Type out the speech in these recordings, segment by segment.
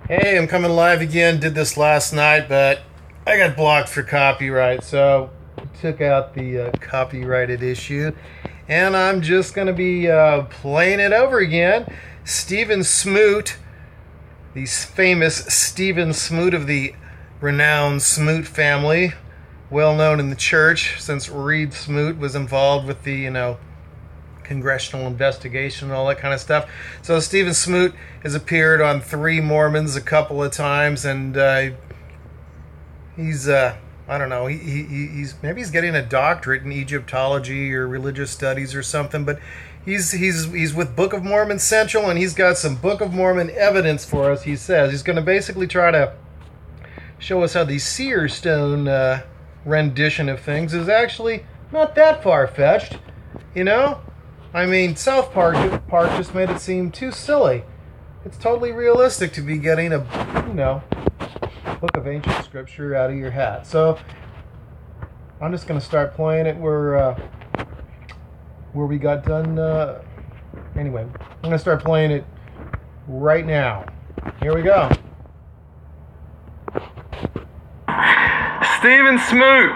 Hey, I'm coming live again. Did this last night, but I got blocked for copyright, so I took out the copyrighted issue, and I'm just going to be playing it over again. Stephen Smoot, the famous Stephen Smoot of the renowned Smoot family, well known in the church since Reed Smoot was involved with the, congressional investigation and all that kind of stuff. So Stephen Smoot has appeared on Three Mormons a couple of times, and he's I don't know, he's maybe he's getting a doctorate in Egyptology or religious studies or something, but he's with Book of Mormon Central, and he's got some Book of Mormon evidence for us. He says he's going to basically try to show us how the Seer Stone rendition of things is actually not that far-fetched, I mean, South Park just made it seem too silly. It's totally realistic to be getting a, book of ancient scripture out of your hat. So, I'm just going to start playing it where we got done. Anyway, I'm going to start playing it right now. Here we go. Stephen Smoot.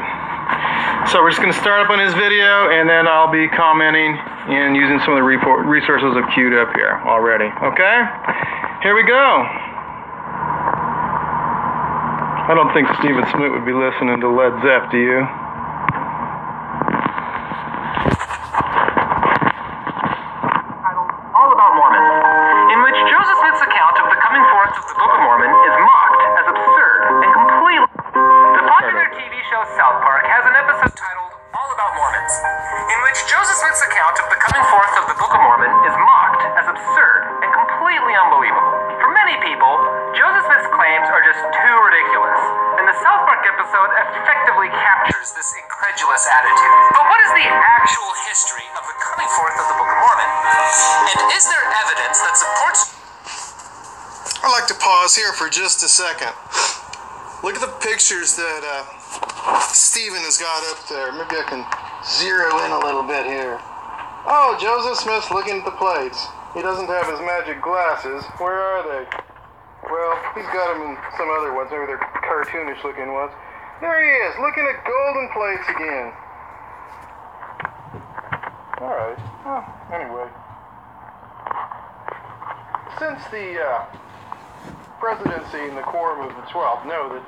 So we're just going to start up on his video, and then I'll be commenting and using some of the resources I've queued up here already. Okay? Here we go. I don't think Stephen Smoot would be listening to Led Zepp, do you? Titled All About Mormons, in which Joseph Smith's account of the coming forth of the Book of Mormon is mocked as absurd and completely... The popular TV show South Park has an episode titled All About Mormons, in which Joseph Smith's account of the coming forth of the Book of Mormon is mocked as absurd and completely unbelievable. For many people, Joseph Smith's claims are just too ridiculous, and the South Park episode effectively captures this incredulous attitude. But what is the actual history of the coming forth of the Book of Mormon? And is there evidence that supports... I'd like to pause here for just a second. Look at the pictures that Stephen has got up there. Maybe I can zero in a little bit here. Oh, Joseph Smith's looking at the plates. He doesn't have his magic glasses. Where are they? Well, he's got them in some other ones. Maybe they're cartoonish looking ones. There he is, looking at golden plates again. Alright. Well, anyway. Since the presidency and the Quorum of the 12 know that,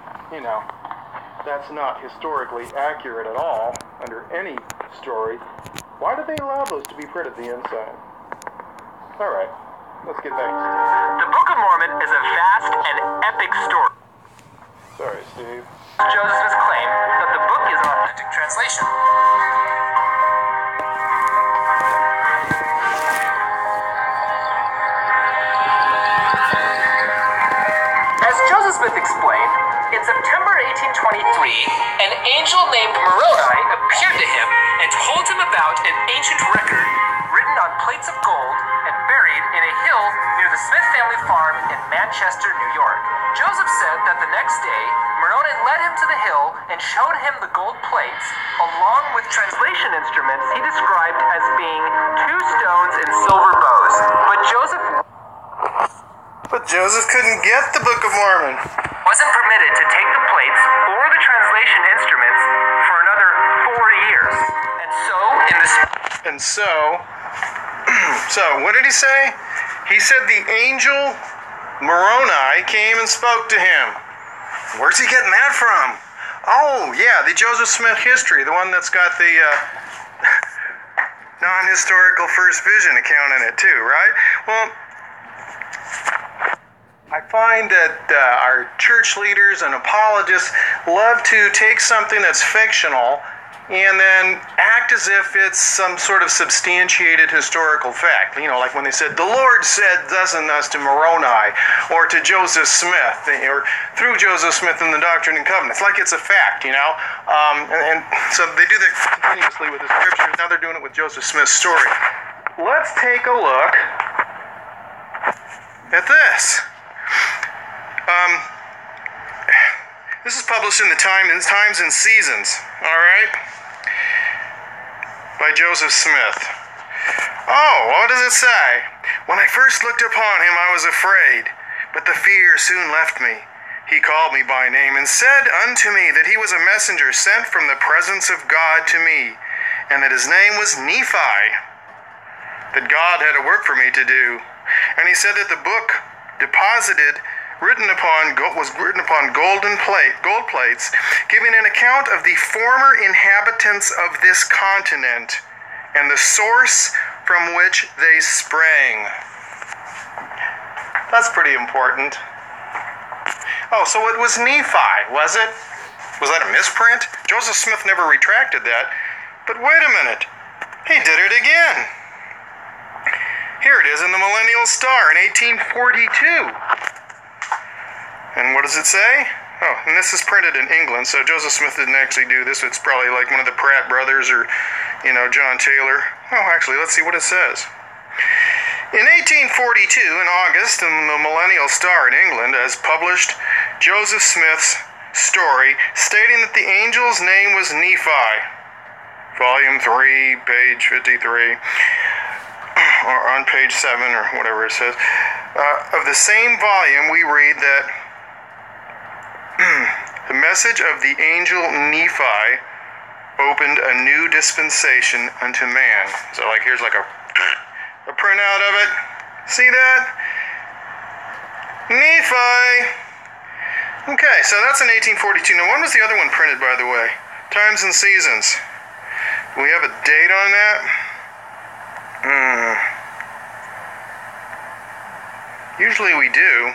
that's not historically accurate at all under any story, why do they allow those to be printed at the inside? Alright, let's get back to it. The Book of Mormon is a vast and epic story. Sorry, Steve. Joseph Smith's claim that the book is an authentic translation. As Joseph Smith explained, in September 1823, an angel named Moroni appeared to him and told him about an ancient record written on plates of gold and buried in a hill near the Smith family farm in Manchester, New York. Joseph said that the next day, Moroni led him to the hill and showed him the gold plates, along with translation instruments he described as being 2 stones and silver bows. But Joseph couldn't get the Book of Mormon. Wasn't permitted to take the plates or the translation instruments for another 4 years. So what did he say? He said the angel Moroni came and spoke to him. Where's he getting that from? Oh, yeah, the Joseph Smith history, the one that's got the non-historical first vision account in it too, right? Well, I find that our church leaders and apologists love to take something that's fictional and then act as if it's some sort of substantiated historical fact. Like when they said, the Lord said thus and thus to Moroni, or to Joseph Smith, or through Joseph Smith in the Doctrine and Covenants. Like it's a fact, And so they do that continuously with the scriptures. Now they're doing it with Joseph Smith's story. Let's take a look at this. This is published in the Times and Seasons, all right? By Joseph Smith. Oh, what does it say? When I first looked upon him, I was afraid, But the fear soon left me. He called me by name and said unto me that he was a messenger sent from the presence of God to me, and that his name was Nephi, that God had a work for me to do. And he said that the book was written upon gold plates, giving an account of the former inhabitants of this continent and the source from which they sprang. That's pretty important. Oh, so it was Nephi, was it? Was that a misprint? Joseph Smith never retracted that. But wait a minute. He did it again. Here it is in the Millennial Star in 1842. And what does it say? Oh, and this is printed in England, so Joseph Smith didn't actually do this. It's probably like one of the Pratt brothers or, John Taylor. Oh, actually, let's see what it says. In 1842, in August, in the Millennial Star in England, as published Joseph Smith's story stating that the angel's name was Nephi, Volume 3, page 53, or on page 7, or whatever it says. Of the same volume, we read that the message of the angel Nephi opened a new dispensation unto man. So, here's a printout of it. See that? Nephi. Okay, so that's in 1842. Now, when was the other one printed, by the way? Times and Seasons. Do we have a date on that? Usually we do.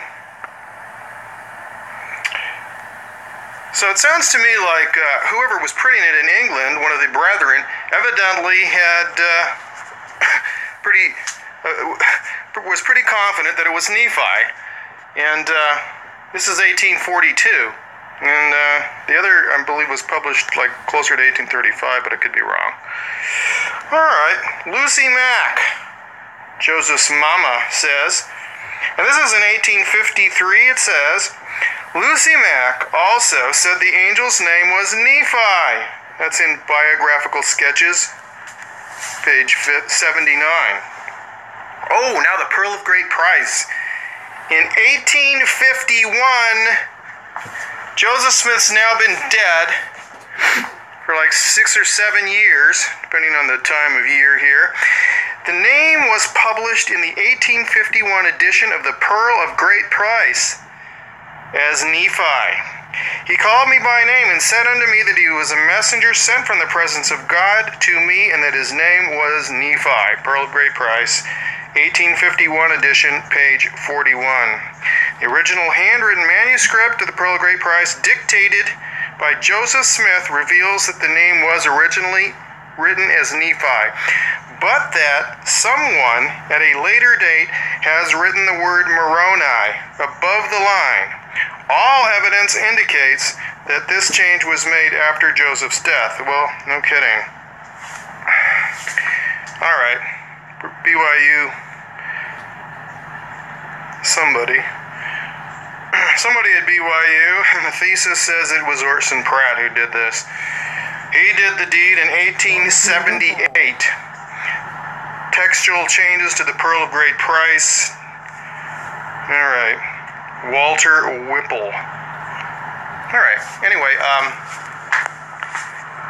So it sounds to me like whoever was printing it in England, one of the brethren, evidently had was pretty confident that it was Nephi. And this is 1842. And the other, I believe, was published closer to 1835, but I could be wrong. All right, Lucy Mack, Joseph's mama, says, and this is in 1853, it says, Lucy Mack also said the angel's name was Nephi. That's in Biographical Sketches, page 79. Oh, now the Pearl of Great Price. In 1851, Joseph Smith's now been dead for 6 or 7 years, depending on the time of year here. The name was published in the 1851 edition of the Pearl of Great Price as Nephi. He called me by name and said unto me that he was a messenger sent from the presence of God to me, and that his name was Nephi. Pearl of Great Price, 1851 edition, page 41. The original handwritten manuscript of the Pearl of Great Price, dictated by Joseph Smith, reveals that the name was originally written as Nephi, but that someone at a later date has written the word Moroni above the line. All evidence indicates that this change was made after Joseph's death. Well, no kidding. All right, BYU, somebody at BYU, and the thesis says it was Orson Pratt who did this. He did the deed in 1878. Textual changes to the Pearl of Great Price. All right. Walter Whipple. All right. Anyway,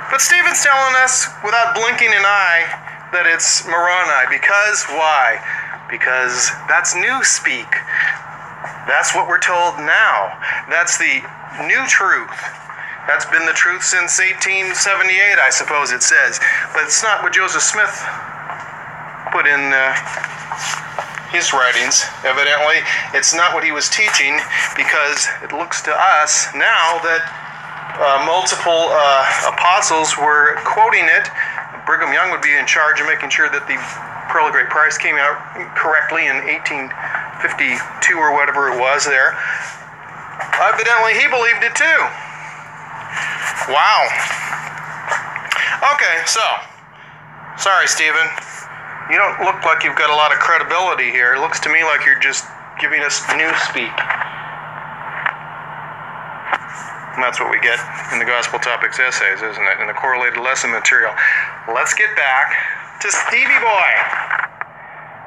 but Stephen's telling us without blinking an eye that it's Moroni. Because why? Because that's newspeak. That's what we're told now. That's the new truth. That's been the truth since 1878, I suppose it says. But it's not what Joseph Smith put in his writings, evidently. It's not what he was teaching, because it looks to us now that multiple apostles were quoting it. Brigham Young would be in charge of making sure that the Pearl of Great Price came out correctly in 1852 or whatever it was there. Evidently, he believed it too. Wow. Okay, so, sorry, Stephen. You don't look like you've got a lot of credibility here. It looks to me like you're just giving us newspeak. And that's what we get in the Gospel Topics essays, isn't it? In the correlated lesson material. Let's get back to Stevie Boy.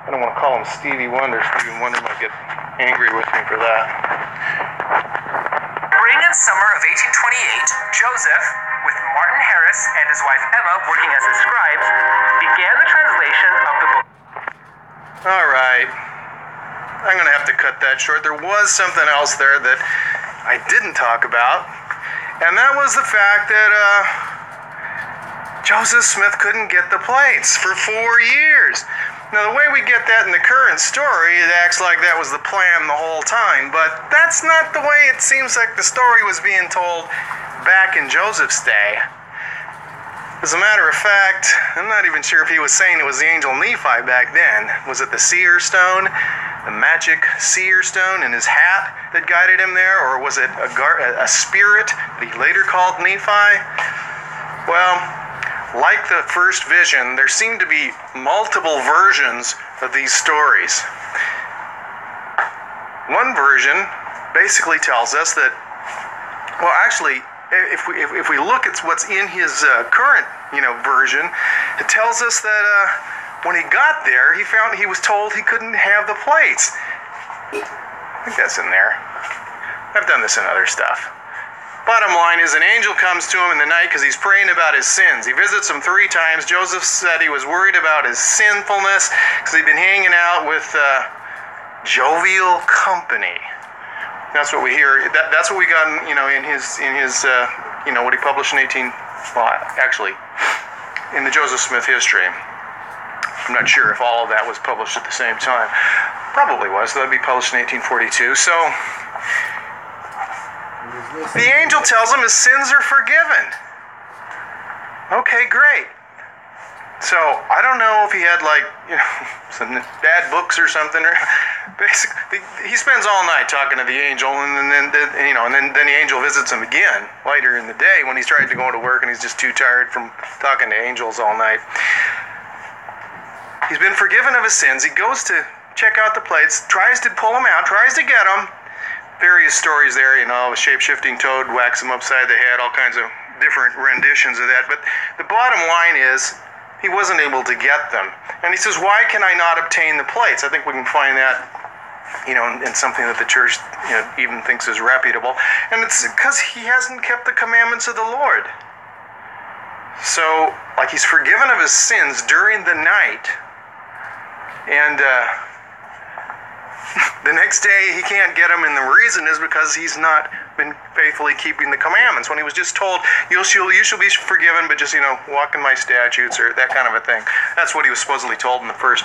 I don't want to call him Stevie Wonder. Stevie Wonder might get angry with me for that. Spring and summer of 1828, Joseph, with Martin Harris and his wife Emma working as his scribes, began the translation of the book. All right. I'm going to have to cut that short. There was something else there that I didn't talk about, and that was the fact that Joseph Smith couldn't get the plates for 4 years. Now, the way we get that in the current story, it acts like that was the plan the whole time, but that's not the way it seems like the story was being told back in Joseph's day. As a matter of fact, I'm not even sure if he was saying it was the angel Nephi back then. Was it the Seer Stone, the magic Seer Stone in his hat that guided him there, or was it a spirit that he later called Nephi? Well, like the first vision, there seem to be multiple versions of these stories. One version basically tells us that, well, actually, if we look at what's in his current, version, it tells us that when he got there, he was told he couldn't have the plates. I think that's in there. I've done this in other stuff. Bottom line is, an angel comes to him in the night because he's praying about his sins. He visits him 3 times. Joseph said he was worried about his sinfulness because he'd been hanging out with jovial company. That's what we hear. That's what we got in his what he published in in the Joseph Smith history. I'm not sure if all of that was published at the same time. Probably was. That would be published in 1842. So the angel tells him his sins are forgiven. Okay, great. So I don't know if he had some bad books or something. Or basically, he spends all night talking to the angel, and then the angel visits him again later in the day when he's trying to go to work and he's just too tired from talking to angels all night. He's been forgiven of his sins. He goes to check out the plates, tries to pull them out, tries to get them. Various stories there, a shape-shifting toad whacks him upside the head, all kinds of different renditions of that. But the bottom line is, he wasn't able to get them. And he says, why can I not obtain the plates? I think we can find that, in something that the church, even thinks is reputable. And it's because he hasn't kept the commandments of the Lord. So, he's forgiven of his sins during the night. And, the next day he can't get them, and the reason is because he's not been faithfully keeping the commandments. When he was just told, you shall be forgiven, but just, walk in my statutes, or that kind of a thing. That's what he was supposedly told in the first,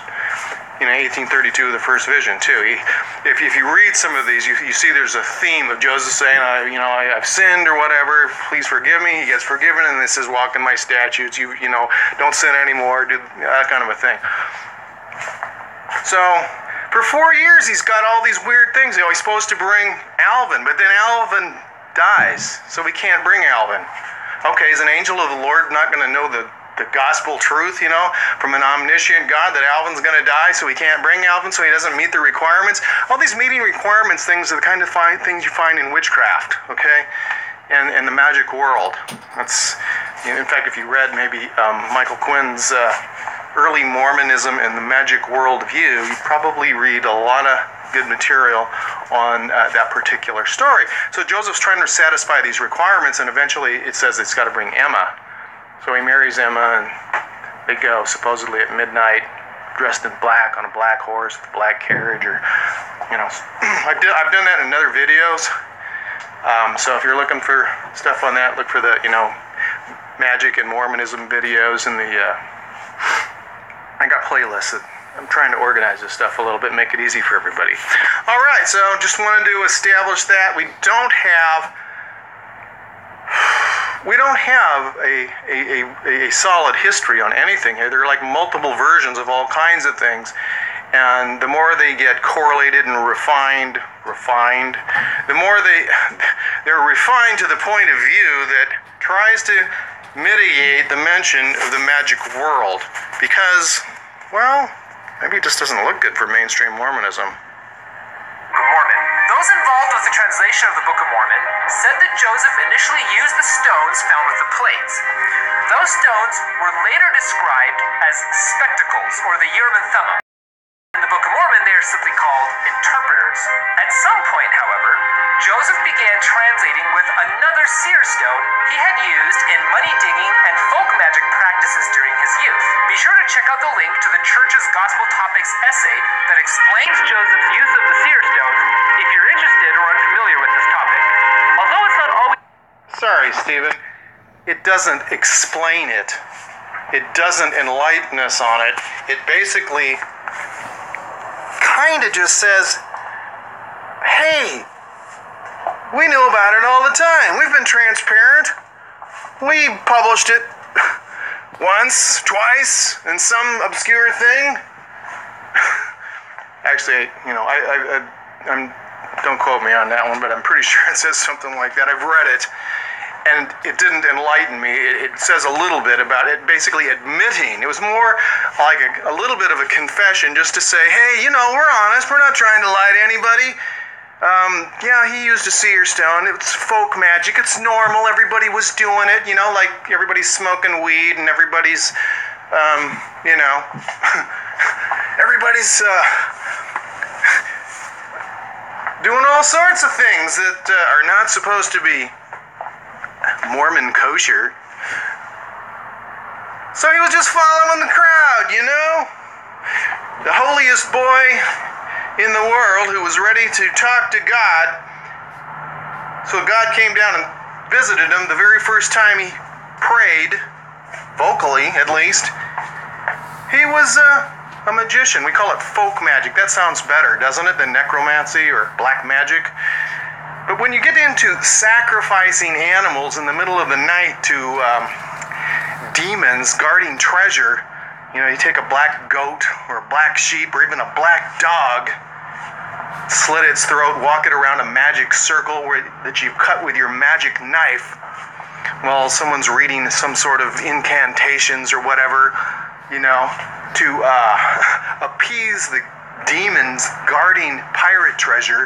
1832, the first vision, too. If you read some of these, you see there's a theme of Joseph saying, I've sinned or whatever, please forgive me. He gets forgiven, and it says, walk in my statutes, don't sin anymore, do that kind of a thing. So, for 4 years, he's got all these weird things. He's supposed to bring Alvin, but then Alvin dies, so we can't bring Alvin. Okay, is an angel of the Lord not going to know the gospel truth, from an omniscient God, that Alvin's going to die, so he can't bring Alvin, so he doesn't meet the requirements? All these meeting requirements things are the kind of things you find in witchcraft, okay? And in the magic world. That's, in fact, if you read maybe Michael Quinn's Early Mormonism and the Magic World View, you probably read a lot of good material on that particular story. So Joseph's trying to satisfy these requirements, and eventually it says it's got to bring Emma. So he marries Emma, and they go supposedly at midnight, dressed in black on a black horse with a black carriage, or I've done that in other videos. So if you're looking for stuff on that, look for the magic and Mormonism videos and the. I got playlists that I'm trying to organize this stuff a little bit, make it easy for everybody. All right, so just wanted to establish that we don't have a solid history on anything here. There are multiple versions of all kinds of things, and the more they get correlated and refined, the more they're refined to the point of view that tries to mitigate the mention of the magic world, because, well, maybe it just doesn't look good for mainstream Mormonism. Mormon. Those involved with the translation of the Book of Mormon said that Joseph initially used the stones found with the plates. Those stones were later described as spectacles, or the Urim and Thummim. are simply called interpreters. At some point, however, Joseph began translating with another seer stone he had used in money digging and folk magic practices during his youth. Be sure to check out the link to the church's Gospel Topics essay that explains Joseph's use of the seer stone if you're interested or unfamiliar with this topic. Although it's not always... Sorry, Stephen. It doesn't explain it. It doesn't enlighten us on it. It basically kind of just says, hey, we knew about it all the time. We've been transparent. We published it once, twice, in some obscure thing. Actually, I'm don't quote me on that one, but I'm pretty sure it says something like that. I've read it, and it didn't enlighten me. It says a little bit about it, basically admitting. It was more like a little bit of a confession, just to say, hey, we're honest. We're not trying to lie to anybody. Yeah, he used a seer stone. It's folk magic. It's normal. Everybody was doing it, like everybody's smoking weed and everybody's, everybody's doing all sorts of things that are not supposed to be Mormon kosher. So he was just following the crowd, The holiest boy in the world who was ready to talk to God. So God came down and visited him the very first time he prayed, vocally at least. He was a magician. We call it folk magic. That sounds better, doesn't it, than necromancy or black magic? But when you get into sacrificing animals in the middle of the night to demons guarding treasure, you take a black goat or a black sheep or even a black dog, slit its throat, walk it around a magic circle that you've cut with your magic knife while someone's reading some sort of incantations or whatever, to appease the demons guarding pirate treasure.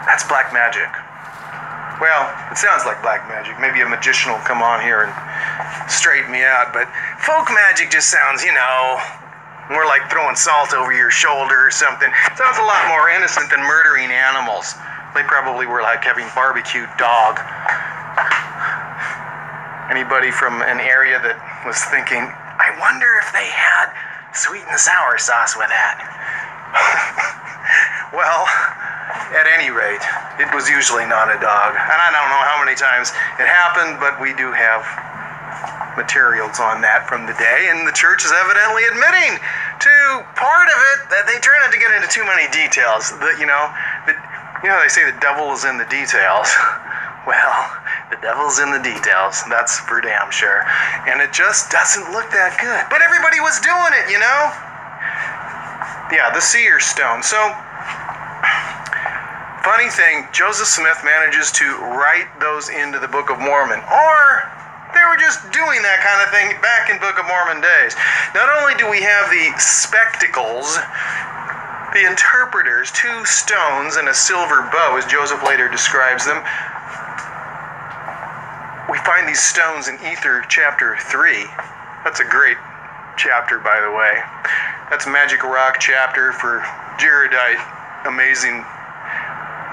That's black magic. Well, it sounds like black magic. Maybe a magician will come on here and straighten me out, but folk magic just sounds, more like throwing salt over your shoulder or something. Sounds a lot more innocent than murdering animals. They probably were like having barbecued dog. Anybody from an area that was thinking, I wonder if they had sweet and sour sauce with that. Well, at any rate, it was usually not a dog. And I don't know how many times it happened, but we do have materials on that from the day, and the church is evidently admitting to part of it that they try not to get into too many details. They say the devil is in the details. Well, the devil's in the details, that's for damn sure. And it just doesn't look that good. But everybody was doing it, Yeah, the Seer Stone. So, funny thing, Joseph Smith manages to write those into the Book of Mormon. Or they were just doing that kind of thing back in Book of Mormon days. Not only do we have the spectacles, the interpreters, 2 stones and a silver bow, as Joseph later describes them. We find these stones in Ether chapter 3. That's a great chapter, by the way. That's Magic Rock chapter for Jaredite. Amazing,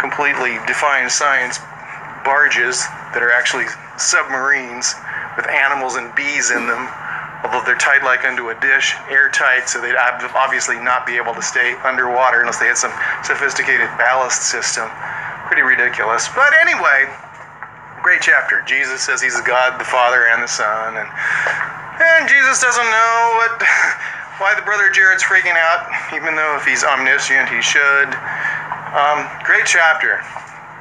completely defying science barges that are actually submarines with animals and bees in them. Although they're tied like unto a dish, airtight, so they'd obviously not be able to stay underwater unless they had some sophisticated ballast system. Pretty ridiculous. But anyway, great chapter. Jesus says he's the God, the Father, and the Son, and Jesus doesn't know why the brother Jared's freaking out, even though if he's omniscient, he should. Great chapter.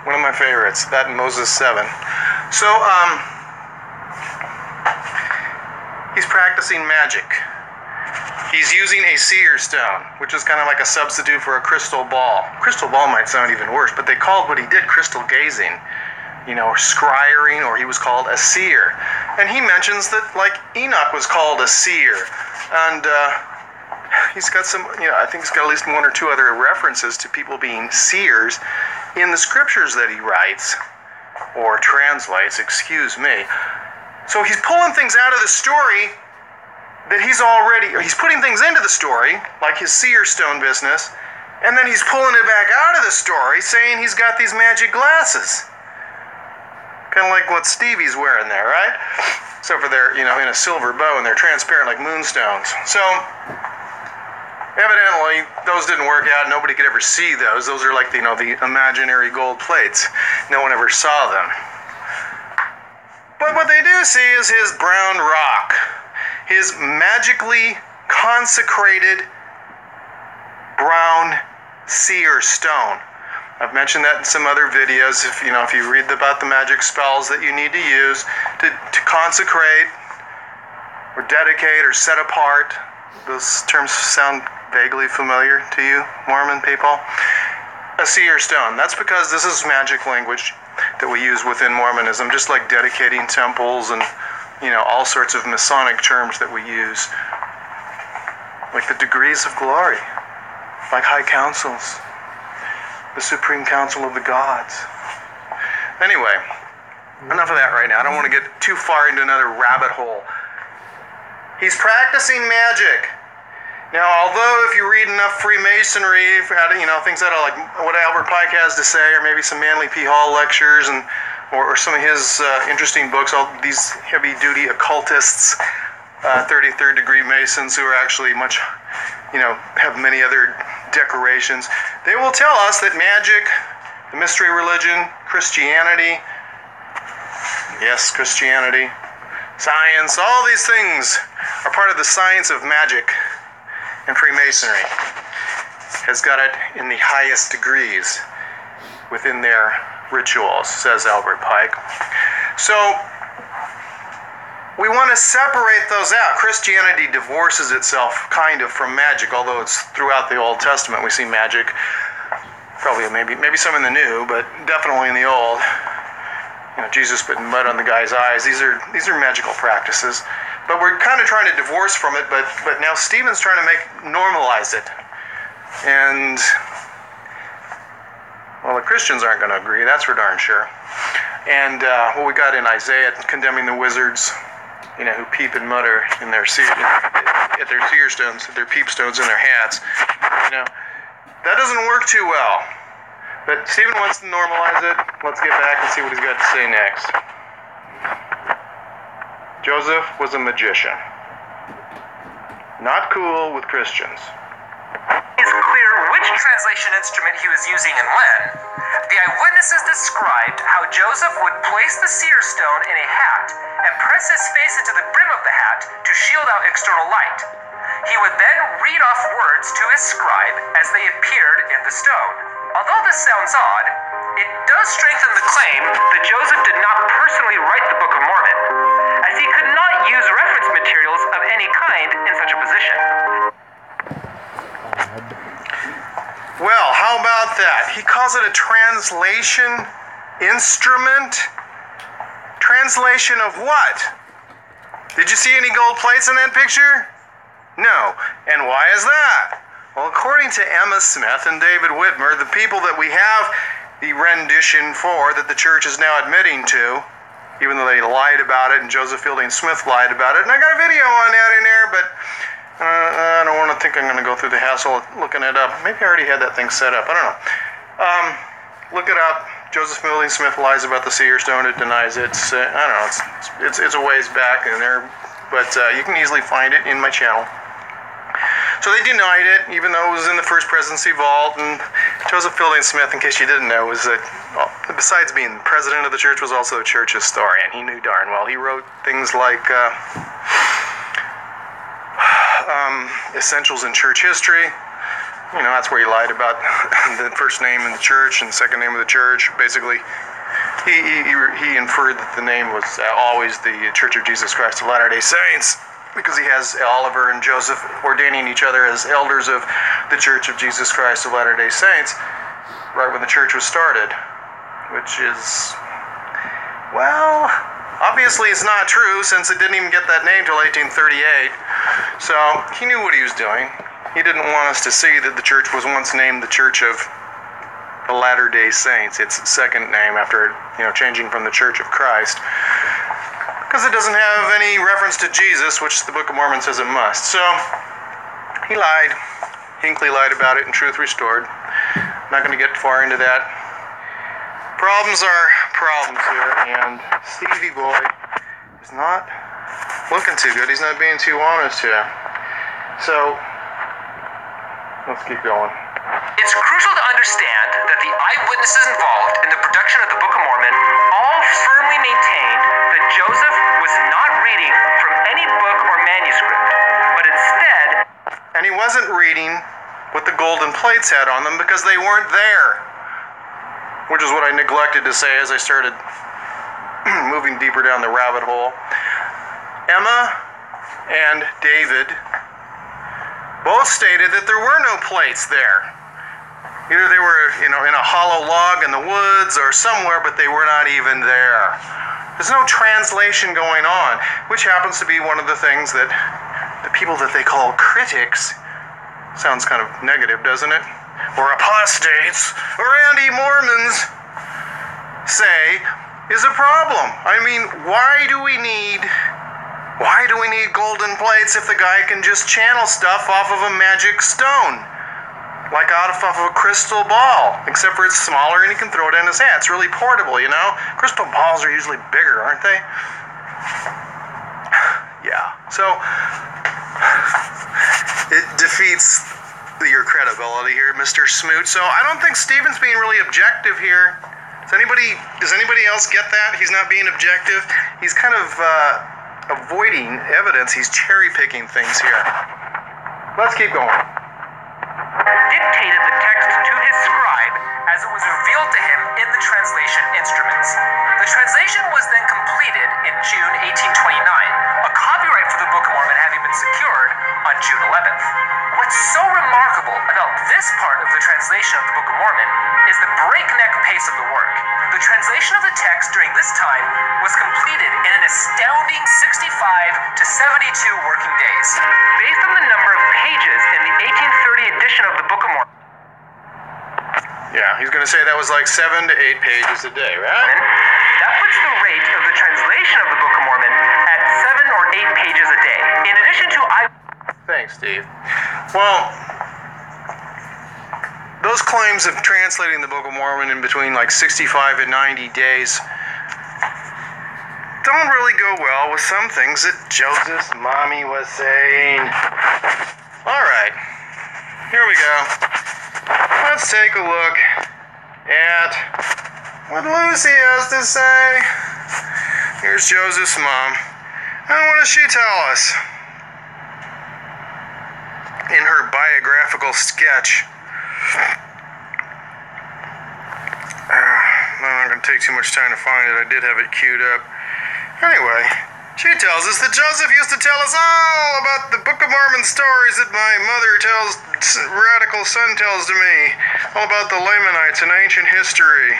One of my favorites. That and Moses 7. So, he's practicing magic. He's using a seer stone, which is kind of like a substitute for a crystal ball. Crystal ball might sound even worse, but they called what he did crystal gazing. Or scrying, or he was called a seer. And he mentions that, like, Enoch was called a seer. And he's got some, I think he's got at least 1 or 2 other references to people being seers in the scriptures that he writes, or translates, excuse me. So he's pulling things out of the story that he's putting things into the story, like his Seer Stone business, and then he's pulling it back out of the story, saying he's got these magic glasses. Kind of like what Stevie's wearing there, right? Except for they're, in a silver bow, and they're transparent like moonstones. So, evidently, those didn't work out. Nobody could ever see those. Those are like, the imaginary gold plates. No one ever saw them. But what they do see is his brown rock. His magically consecrated brown Seer Stone. I've mentioned that in some other videos. If you read about the magic spells that you need to use to consecrate or dedicate or set apart, those terms sound vaguely familiar to you, Mormon people. A Seer Stone. That's because this is magic language that we use within Mormonism, just like dedicating temples and all sorts of Masonic terms that we use, like the degrees of glory, like high councils, the supreme council of the gods. Anyway, enough of that right now. I don't want to get too far into another rabbit hole. He's practicing magic. Now, although if you read enough Freemasonry, things out of like what Albert Pike has to say, or maybe some Manly P. Hall lectures, or some of his interesting books, all these heavy-duty occultists, 33rd degree Masons who are actually much, have many other decorations, they will tell us that magic, the mystery religion, Christianity, yes, Christianity, science, all these things are part of the science of magic. And Freemasonry has got it in the highest degrees within their rituals, says Albert Pike. So, we want to separate those out. Christianity divorces itself kind of from magic, although it's throughout the Old Testament we see magic. Probably maybe some in the New, but definitely in the Old. Jesus spitting mud on the guy's eyes. These are magical practices. But we're kind of trying to divorce from it, but now Stephen's trying to normalize it. And, well, the Christians aren't going to agree, that's for darn sure. And what we got in Isaiah condemning the wizards, who peep and mutter in their at their seer stones, their peep stones in their hats. That doesn't work too well. But Stephen wants to normalize it. Let's get back and see what he's got to say next. Joseph was a magician. Not cool with Christians. It's clear which translation instrument he was using and when. The eyewitnesses described how Joseph would place the seer stone in a hat and press his face into the brim of the hat to shield out external light. He would then read off words to his scribe as they appeared in the stone. Although this sounds odd, it does strengthen the claim that Joseph did not personally write the Book of Mormon, as he could not use reference materials of any kind in such a position. Well, how about that? He calls it a translation instrument? Translation of what? Did you see any gold plates in that picture? No. And why is that? Well, according to Emma Smith and David Whitmer, the people that we have the rendition for, that the church is now admitting to, even though they lied about it, and Joseph Fielding Smith lied about it, and I got a video on that in there, but I don't want to think I'm going to go through the hassle of looking it up. Maybe I already had that thing set up. I don't know. Look it up. Joseph Fielding Smith lies about the Seer Stone. It denies it. I don't know. It's a ways back in there, but you can easily find it in my channel. So they denied it, even though it was in the First Presidency vault. And Joseph Fielding Smith, in case you didn't know, was that, besides being president of the church, was also a church historian. He knew darn well. He wrote things like Essentials in Church History. That's where he lied about the first name in the church and the second name of the church. Basically, he inferred that the name was always the Church of Jesus Christ of Latter-day Saints, because he has Oliver and Joseph ordaining each other as elders of the Church of Jesus Christ of Latter-day Saints right when the church was started, which is, well, obviously it's not true, since it didn't even get that name till 1838. So he knew what he was doing. He didn't want us to see that the church was once named the Church of the Latter-day Saints, its second name after changing from the Church of Christ. because it doesn't have any reference to Jesus, which the Book of Mormon says it must. So, he lied. Hinckley lied about it in Truth Restored. I'm not going to get far into that. Problems are problems here, and Stevie Boy is not looking too good. He's not being too honest here. So, let's keep going. It's crucial to understand that the eyewitnesses involved in the production of the Book of Mormon all firmly maintained that Joseph was not reading from any book or manuscript, but instead... And he wasn't reading what the golden plates had on them because they weren't there. Which is what I neglected to say as I started moving deeper down the rabbit hole. Emma and David both stated that there were no plates there. Either they were, in a hollow log in the woods or somewhere, but they were not even there. There's no translation going on, which happens to be one of the things that the people that they call critics, sounds kind of negative, doesn't it? Or apostates, or anti-Mormons say is a problem. I mean, why do we need golden plates if the guy can just channel stuff off of a magic stone? Like out of a crystal ball, except for it's smaller and he can throw it in his hand. It's really portable, Crystal balls are usually bigger, aren't they? Yeah, so it defeats your credibility here, Mr. Smoot. So I don't think Stephen's being really objective here. Does anybody else get that? He's not being objective. He's kind of avoiding evidence. He's cherry-picking things here. Let's keep going. Dictated the text to his scribe as it was revealed to him in the translation instruments. The translation was then completed in June 1829, a copyright for the Book of Mormon having been secured on June 11th. What's so remarkable about this part of the translation of the Book of Mormon is the breakneck pace of the work. The translation of the text during this time was completed in an astounding 65 to 72 working days. Based on the number of pages in the 1830 edition of the Book of Mormon, yeah, he's going to say that was like 7 to 8 pages a day, right? that puts the rate of the translation of the Book of Mormon at 7 or 8 pages a day. In addition to Thanks, Steve. Well, those claims of translating the Book of Mormon in between like 65 and 90 days don't really go well with some things that Joseph's mommy was saying. All right, here we go. Let's take a look at what Lucy has to say. Here's Joseph's mom. And what does she tell us? In her biographical sketch. I'm not going to take too much time to find it. I did have it queued up. Anyway, she tells us that Joseph used to tell us all about the Book of Mormon stories that my radical son tells to me. All about the Lamanites and ancient history.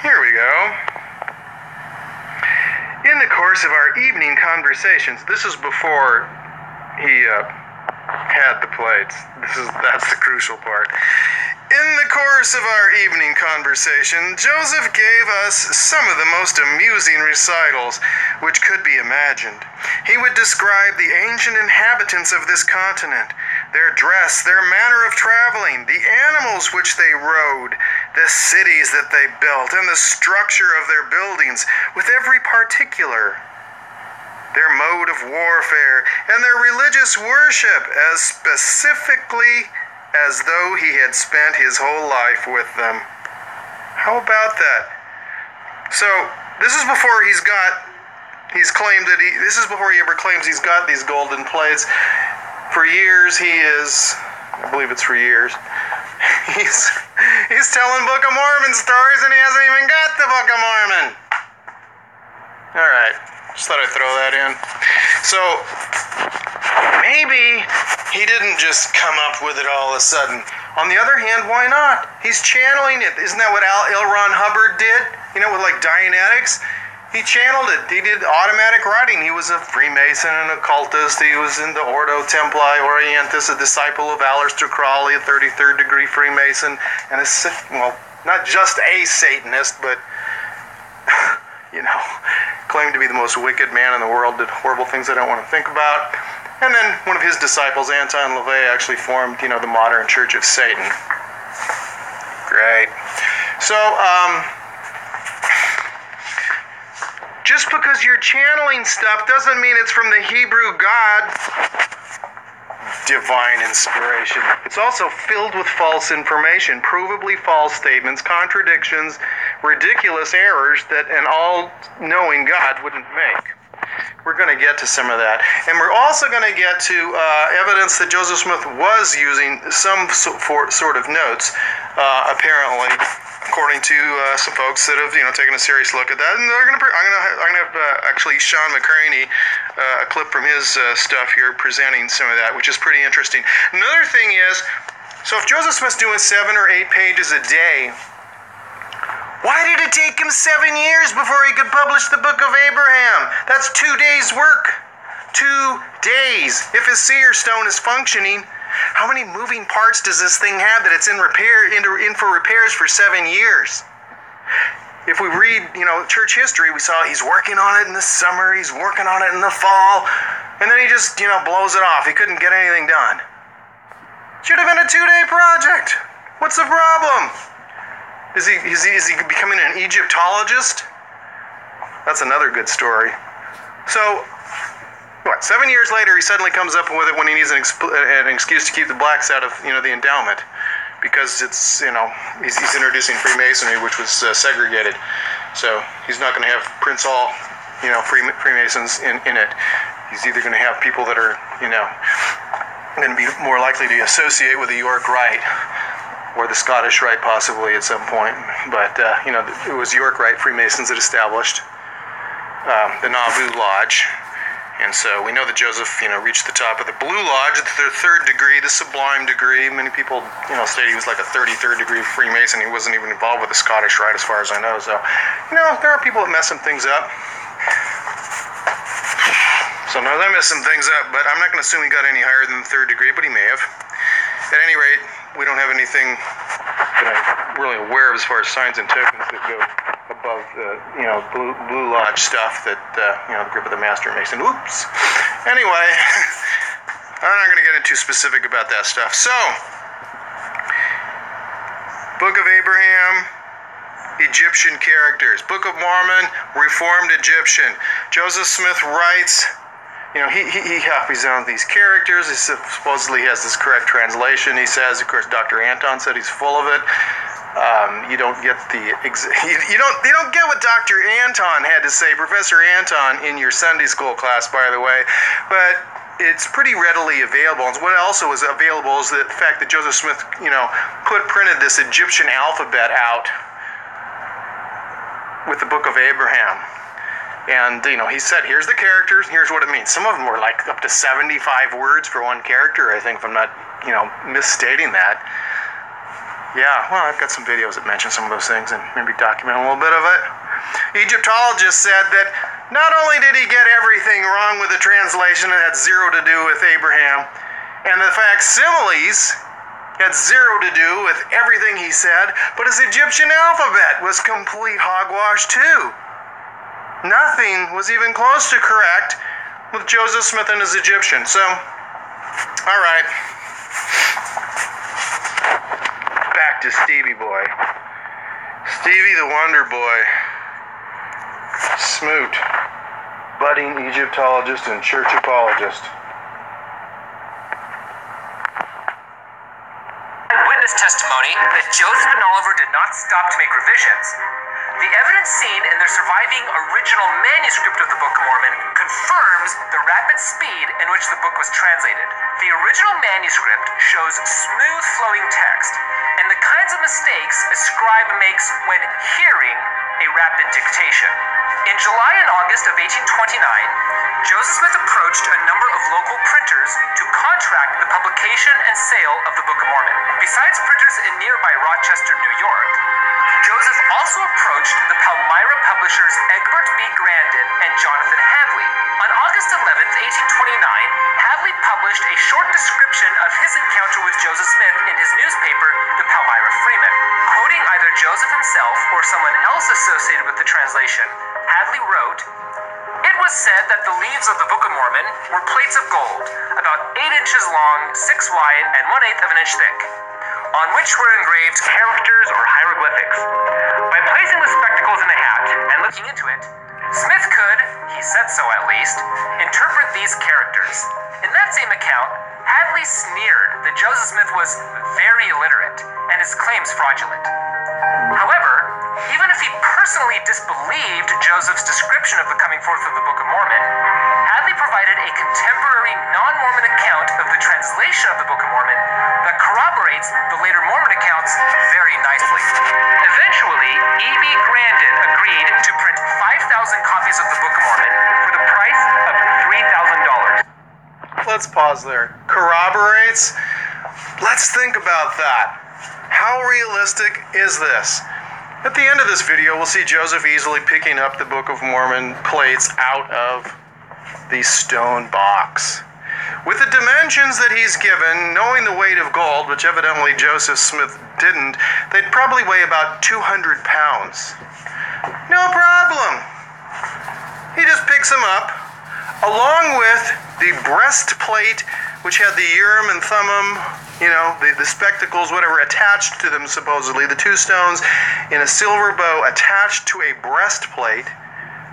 Here we go. In the course of our evening conversations, this is before he had the plates. That's the crucial part. In the course of our evening conversation, Joseph gave us some of the most amusing recitals which could be imagined. He would describe the ancient inhabitants of this continent, their dress, their manner of traveling, the animals which they rode, the cities that they built, and the structure of their buildings, with every particular, their mode of warfare, and their religious worship, as specifically as though he had spent his whole life with them. How about that? So, this is before this is before he ever claims he's got these golden plates. For years, I believe it's for years, he's telling Book of Mormon stories and he hasn't even got the Book of Mormon. Alright, just thought I'd throw that in. So, maybe he didn't just come up with it all of a sudden. On the other hand, why not? He's channeling it. Isn't that what L. Ron Hubbard did? With like Dianetics? He channeled it. He did automatic writing. He was a Freemason, an occultist. He was in the Ordo Templi Orientis, a disciple of Aleister Crowley, a 33rd degree Freemason, and not just a Satanist, but claimed to be the most wicked man in the world, did horrible things I don't want to think about. And then one of his disciples, Anton LaVey, actually formed, the modern Church of Satan. Great. So, just because you're channeling stuff doesn't mean it's from the Hebrew God. Divine inspiration. It's also filled with false information, provably false statements, contradictions, ridiculous errors that an all-knowing God wouldn't make. We're going to get to some of that. And we're also going to get to evidence that Joseph Smith was using some sort of notes, apparently, according to some folks that have, taken a serious look at that. And I'm going to have actually Sean McCraney, a clip from his stuff here, presenting some of that, which is pretty interesting. Another thing is, so if Joseph Smith's doing 7 or 8 pages a day, why did it take him 7 years before he could publish the Book of Abraham? That's 2 days' work. 2 days. If his Seer Stone is functioning, how many moving parts does this thing have that it's in for repairs for 7 years? If we read, church history, we saw he's working on it in the summer, he's working on it in the fall, and then he just, blows it off. He couldn't get anything done. Should have been a 2-day project. What's the problem? Is he becoming an Egyptologist? That's another good story. So, 7 years later, he suddenly comes up with it when he needs an excuse to keep the blacks out of, the endowment, because it's, he's introducing Freemasonry, which was segregated. So he's not going to have Prince Hall, Freemasons in it. He's either going to have people that are, going to be more likely to associate with the York Rite, or the Scottish Rite possibly at some point. But, it was York Rite Freemasons that established the Nauvoo Lodge. And so we know that Joseph, reached the top of the Blue Lodge, the 3rd degree, the Sublime degree. Many people, say he was like a 33rd degree Freemason. He wasn't even involved with the Scottish Rite as far as I know. So, there are people that mess some things up. Sometimes I mess some things up, but I'm not going to assume he got any higher than the 3rd degree, but he may have. At any rate, we don't have anything that I'm really aware of as far as signs and tokens that go above the, Blue Lodge stuff that, the grip of the Master Mason. Oops. Anyway, I'm not going to get into too specific about that stuff. So, Book of Abraham, Egyptian characters. Book of Mormon, Reformed Egyptian. Joseph Smith writes, he copies on these characters. He supposedly has this correct translation. He says, of course, Dr. Anton said he's full of it. You don't get you don't get what Dr. Anton had to say, Professor Anton, in your Sunday school class, by the way. But it's pretty readily available. And what also is available is the fact that Joseph Smith, printed this Egyptian alphabet out with the Book of Abraham. And, he said, here's the characters, here's what it means. Some of them were like up to 75 words for one character, I think, if I'm not, misstating that. Yeah, well, I've got some videos that mention some of those things and maybe document a little bit of it. Egyptologists said that not only did he get everything wrong with the translation, it had zero to do with Abraham, and the facsimiles had zero to do with everything he said, but his Egyptian alphabet was complete hogwash too. Nothing was even close to correct with Joseph Smith and his Egyptian. So, all right. Back to Stevie Boy. Stevie the Wonder Boy. Smoot. Budding Egyptologist and church apologist. Witness testimony that Joseph and Oliver did not stop to make revisions. The evidence seen in the surviving original manuscript of the Book of Mormon confirms the rapid speed in which the book was translated. The original manuscript shows smooth flowing text and the kinds of mistakes a scribe makes when hearing a rapid dictation. In July and August of 1829, Joseph Smith approached a number of local printers to contract the publication and sale of the Book of Mormon. Besides printers in nearby Rochester, New York, Joseph also approached the Palmyra publishers Egbert B. Grandin and Jonathan Hadley. On August 11th, 1829, Hadley published a short description of his encounter with Joseph Smith in his newspaper, the Palmyra Freeman. Quoting either Joseph himself or someone else associated with the translation, Hadley was said that the leaves of the Book of Mormon were plates of gold, about 8 inches long, 6 wide, and 1/8 of an inch thick, on which were engraved characters or hieroglyphics. By placing the spectacles in a hat and looking into it, Smith could, he said so at least, interpret these characters. In that same account, Hadley sneered that Joseph Smith was very illiterate and his claims fraudulent. However, even if he personally disbelieved Joseph's description of the coming forth of the Book of Mormon, Hadley provided a contemporary non-Mormon account of the translation of the Book of Mormon that corroborates the later Mormon accounts very nicely. Eventually, E.B. Grandin agreed to print 5,000 copies of the Book of Mormon for the price of $3,000. Let's pause there. Corroborates? Let's think about that. How realistic is this? At the end of this video, we'll see Joseph easily picking up the Book of Mormon plates out of the stone box. With the dimensions that he's given, knowing the weight of gold, which evidently Joseph Smith didn't, they'd probably weigh about 200 pounds. No problem. He just picks them up, along with the breastplate, which had the Urim and Thummim, the spectacles, whatever, attached to them, supposedly. The 2 stones in a silver bow attached to a breastplate.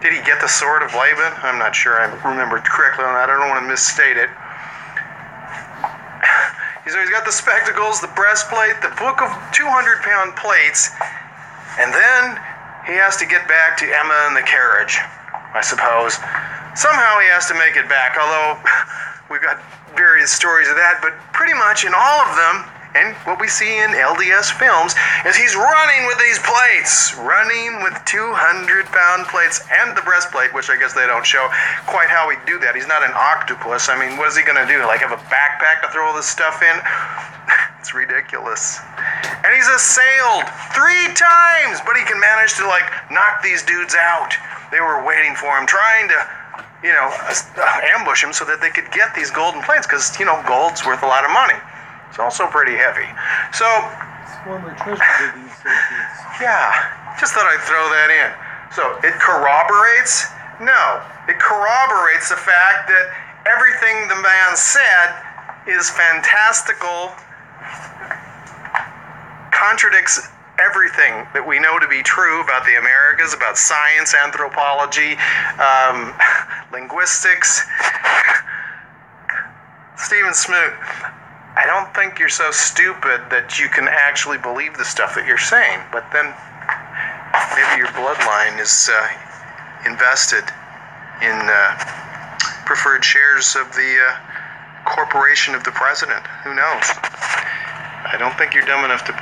Did he get the sword of Laban? I'm not sure I remember correctly on that. I don't want to misstate it. So he's got the spectacles, the breastplate, the book of 200-pound plates, and then he has to get back to Emma in the carriage, I suppose. Somehow he has to make it back, although we've got various stories of that, but pretty much in all of them, and what we see in LDS films, is he's running with these plates, running with 200-pound plates and the breastplate, which I guess they don't show quite how he'd do that. He's not an octopus. I mean, what is he going to do? Like have a backpack to throw all this stuff in? It's ridiculous. And he's assailed 3 times, but he can manage to knock these dudes out. They were waiting for him, trying to ambush him so that they could get these golden plates, because, gold's worth a lot of money. It's also pretty heavy. So, It's former treasure digging associates. yeah, just thought I'd throw that in. So, it corroborates? No. It corroborates the fact that everything the man said is fantastical, contradicts everything that we know to be true about the Americas, about science, anthropology, linguistics. Stephen Smoot, I don't think you're so stupid that you can actually believe the stuff that you're saying, but then maybe your bloodline is invested in preferred shares of the corporation of the president. Who knows? I don't think you're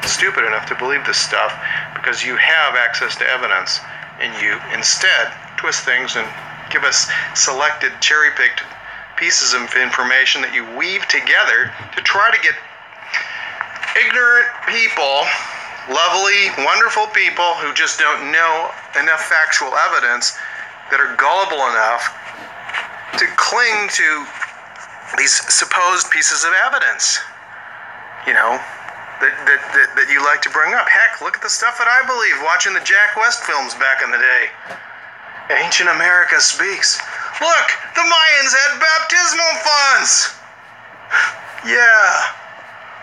stupid enough to believe this stuff, because you have access to evidence, and you instead twist things and give us selected, cherry-picked pieces of information that you weave together to try to get ignorant people, lovely, wonderful people who just don't know enough factual evidence, that are gullible enough to cling to these supposed pieces of evidence. That you like to bring up. Heck, look at the stuff that I believe watching the Jack West films back in the day. Ancient America Speaks. Look, the Mayans had baptismal funds. Yeah.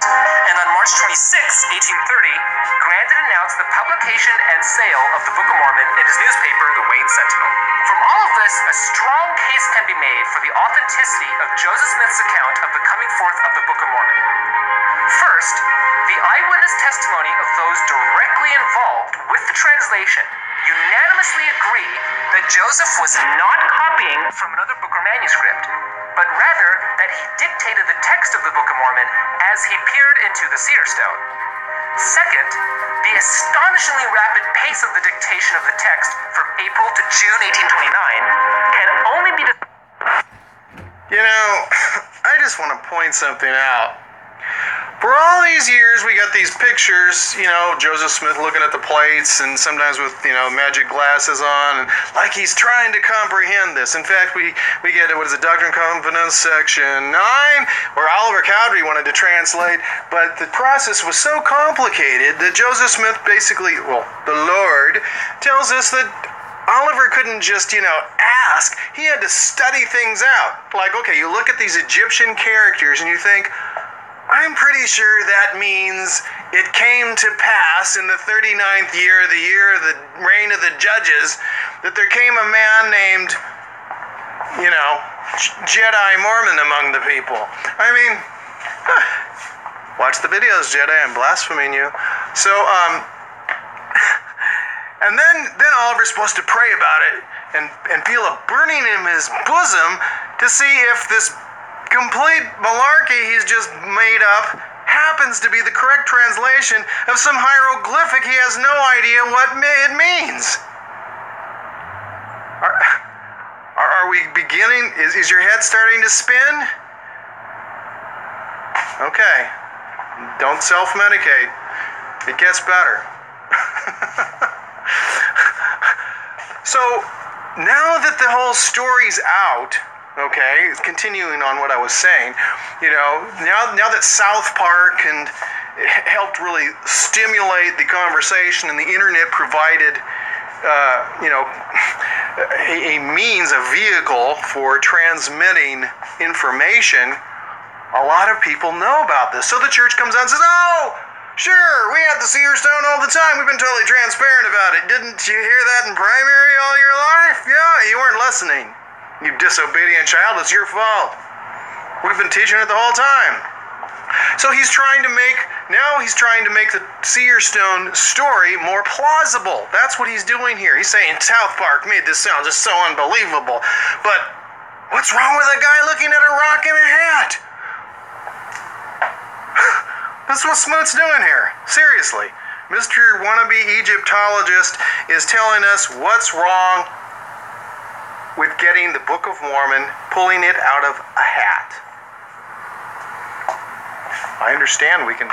And on March 26, 1830, Grandin announced the publication and sale of the Book of Mormon in his newspaper, the Wayne Sentinel. From all of this, a strong case can be made for the authenticity of Joseph Smith's account of the coming forth of the Book of Mormon. First, the eyewitness testimony of those directly involved with the translation unanimously agree that Joseph was not copying from another book or manuscript, but rather that he dictated the text of the Book of Mormon as he peered into the Seer Stone. Second, the astonishingly rapid pace of the dictation of the text from April to June 1829 can only be I just want to point something out. For all these years, we got these pictures, Joseph Smith looking at the plates, and sometimes with, magic glasses on, and like he's trying to comprehend this. In fact, we get, Doctrine and Covenants, section 9, where Oliver Cowdery wanted to translate, but the process was so complicated that Joseph Smith basically, the Lord, tells us that Oliver couldn't just, task. He had to study things out. Like, okay, you look at these Egyptian characters and you think, I'm pretty sure that means it came to pass in the 39th year of the reign of the judges, that there came a man named, Jedi Mormon among the people. I mean, watch the videos, Jedi, I'm blaspheming you. So, and then Oliver's supposed to pray about it and feel a burning in his bosom to see if this complete malarkey he's just made up happens to be the correct translation of some hieroglyphic he has no idea what it means. Are we beginning? Is your head starting to spin? Okay. Don't self-medicate. It gets better. So, now that the whole story's out, okay, continuing on what I was saying, now that South Park helped really stimulate the conversation and the internet provided, a means, a vehicle for transmitting information, a lot of people know about this. So the church comes out and says, oh, sure, we had the Seer Stone all the time. We've been totally transparent about it. Didn't you hear that in primary all your life? Yeah, you weren't listening. You disobedient child, it's your fault. We've been teaching it the whole time. So he's trying to make the Seer Stone story more plausible. That's what he's doing here. He's saying South Park made this sound just so unbelievable. But what's wrong with a guy looking at a rock in a hat? That's what Smoot's doing here. Seriously. Mr. Wannabe Egyptologist is telling us what's wrong with getting the Book of Mormon, pulling it out of a hat. I understand we can,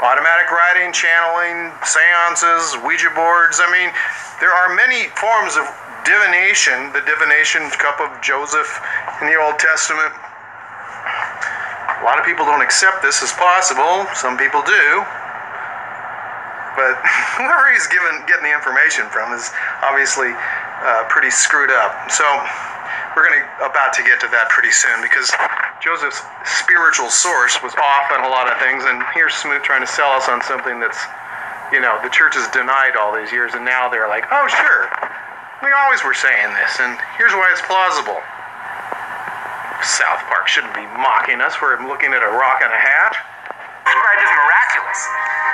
automatic writing, channeling, seances, Ouija boards. I mean, there are many forms of divination. The divination cup of Joseph in the Old Testament. A lot of people don't accept this as possible. Some people do. But whoever he's getting the information from is obviously pretty screwed up. So we're about to get to that pretty soon, because Joseph's spiritual source was off on a lot of things, and here's Smoot trying to sell us on something that's, the church has denied all these years, and now they're like, oh sure, we always were saying this, and here's why it's plausible. South Park shouldn't be mocking us for looking at a rock and a hat. Described as miraculous.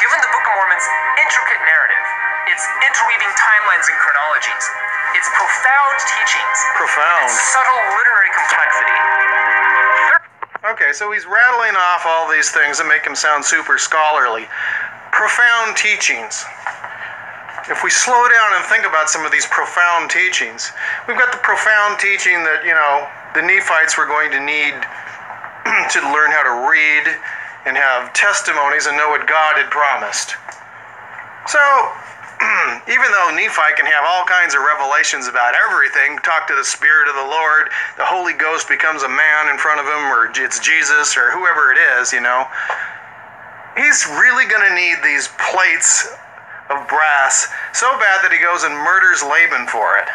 Given the Book of Mormon's intricate narrative, its interweaving timelines and chronologies, its profound teachings, its subtle literary complexity. Okay, so he's rattling off all these things that make him sound super scholarly. Profound teachings. If we slow down and think about some of these profound teachings, we've got the profound teaching that, the Nephites were going to need to learn how to read and have testimonies and know what God had promised. So, even though Nephi can have all kinds of revelations about everything, talk to the Spirit of the Lord, the Holy Ghost becomes a man in front of him, or it's Jesus, or whoever it is, he's really going to need these plates of brass so bad that he goes and murders Laban for it.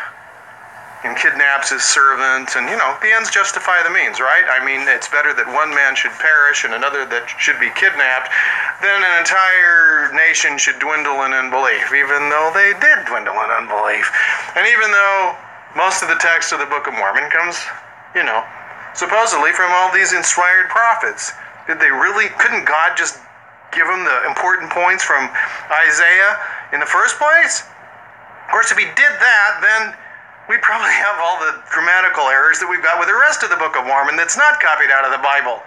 And kidnaps his servant, and the ends justify the means, right? I mean, it's better that one man should perish and another that should be kidnapped than an entire nation should dwindle in unbelief, even though they did dwindle in unbelief. And even though most of the text of the Book of Mormon comes, supposedly from all these inspired prophets. Couldn't God just give them the important points from Isaiah in the first place? Of course, if he did that, then we'd probably have all the grammatical errors that we've got with the rest of the Book of Mormon that's not copied out of the Bible.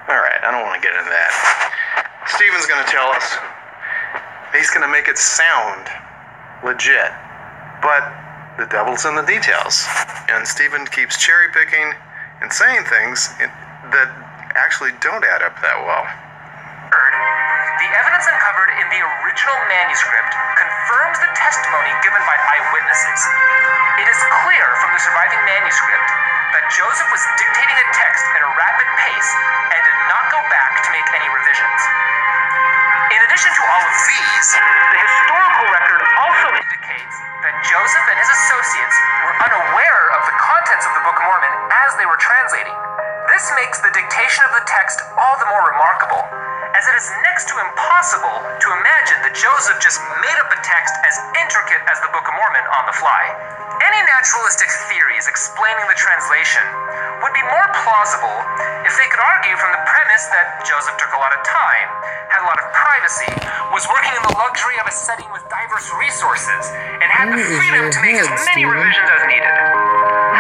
Alright, I don't want to get into that. Stephen's going to tell us he's going to make it sound legit. But the devil's in the details. And Stephen keeps cherry picking and saying things that actually don't add up that well. The evidence uncovered in the original manuscript confirms the testimony given by eyewitnesses. It is clear from the surviving manuscript that Joseph was dictating a text at a rapid pace and did not go back to make any revisions. In addition to all of these, the historical record also makes the dictation of the text all the more remarkable, as it is next to impossible to imagine that Joseph just made up a text as intricate as the Book of Mormon on the fly. Any naturalistic theories explaining the translation would be more plausible if they could argue from the premise that Joseph took a lot of time, had a lot of privacy, was working in the luxury of a setting with diverse resources, and had the freedom to make as many revisions as needed.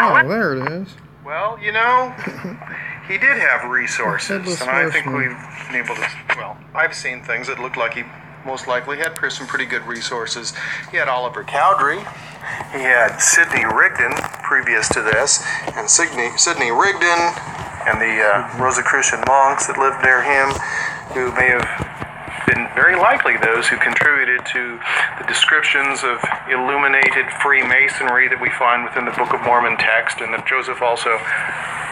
Oh, there it is. Well, you know, he did have resources, and I think we've been able to, well, I've seen things that looked like he most likely had some pretty good resources. He had Oliver Cowdery, he had Sidney Rigdon previous to this, and Sidney Rigdon and the Rosicrucian monks that lived near him, who may have been very likely those who contributed to the descriptions of illuminated Freemasonry that we find within the Book of Mormon text, and that Joseph also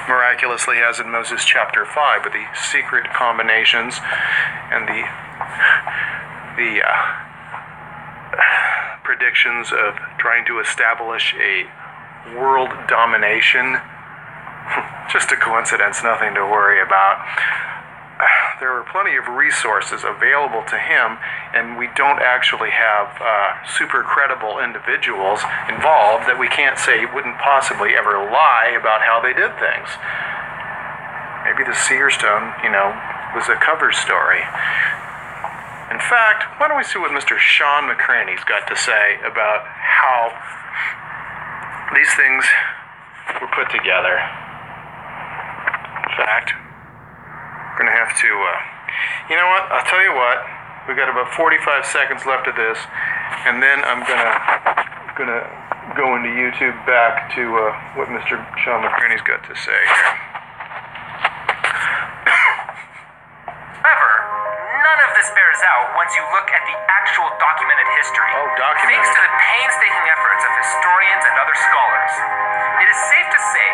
miraculously has in Moses chapter 5 with the secret combinations and the predictions of trying to establish a world domination. Just a coincidence, nothing to worry about. There were plenty of resources available to him, and we don't actually have super credible individuals involved that we can't say wouldn't possibly ever lie about how they did things. Maybe the Seer Stone, was a cover story. In fact, why don't we see what Mr. Sean McCraney's got to say about how these things were put together. In fact, we're going to have to, you know what, I'll tell you what, we've got about 45 seconds left of this, and then I'm gonna go into YouTube back to what Mr. Sean McCraney's got to say here. However, none of this bears out once you look at the actual documented history. Oh, documented. Thanks to the painstaking efforts of historians and other scholars, it is safe to say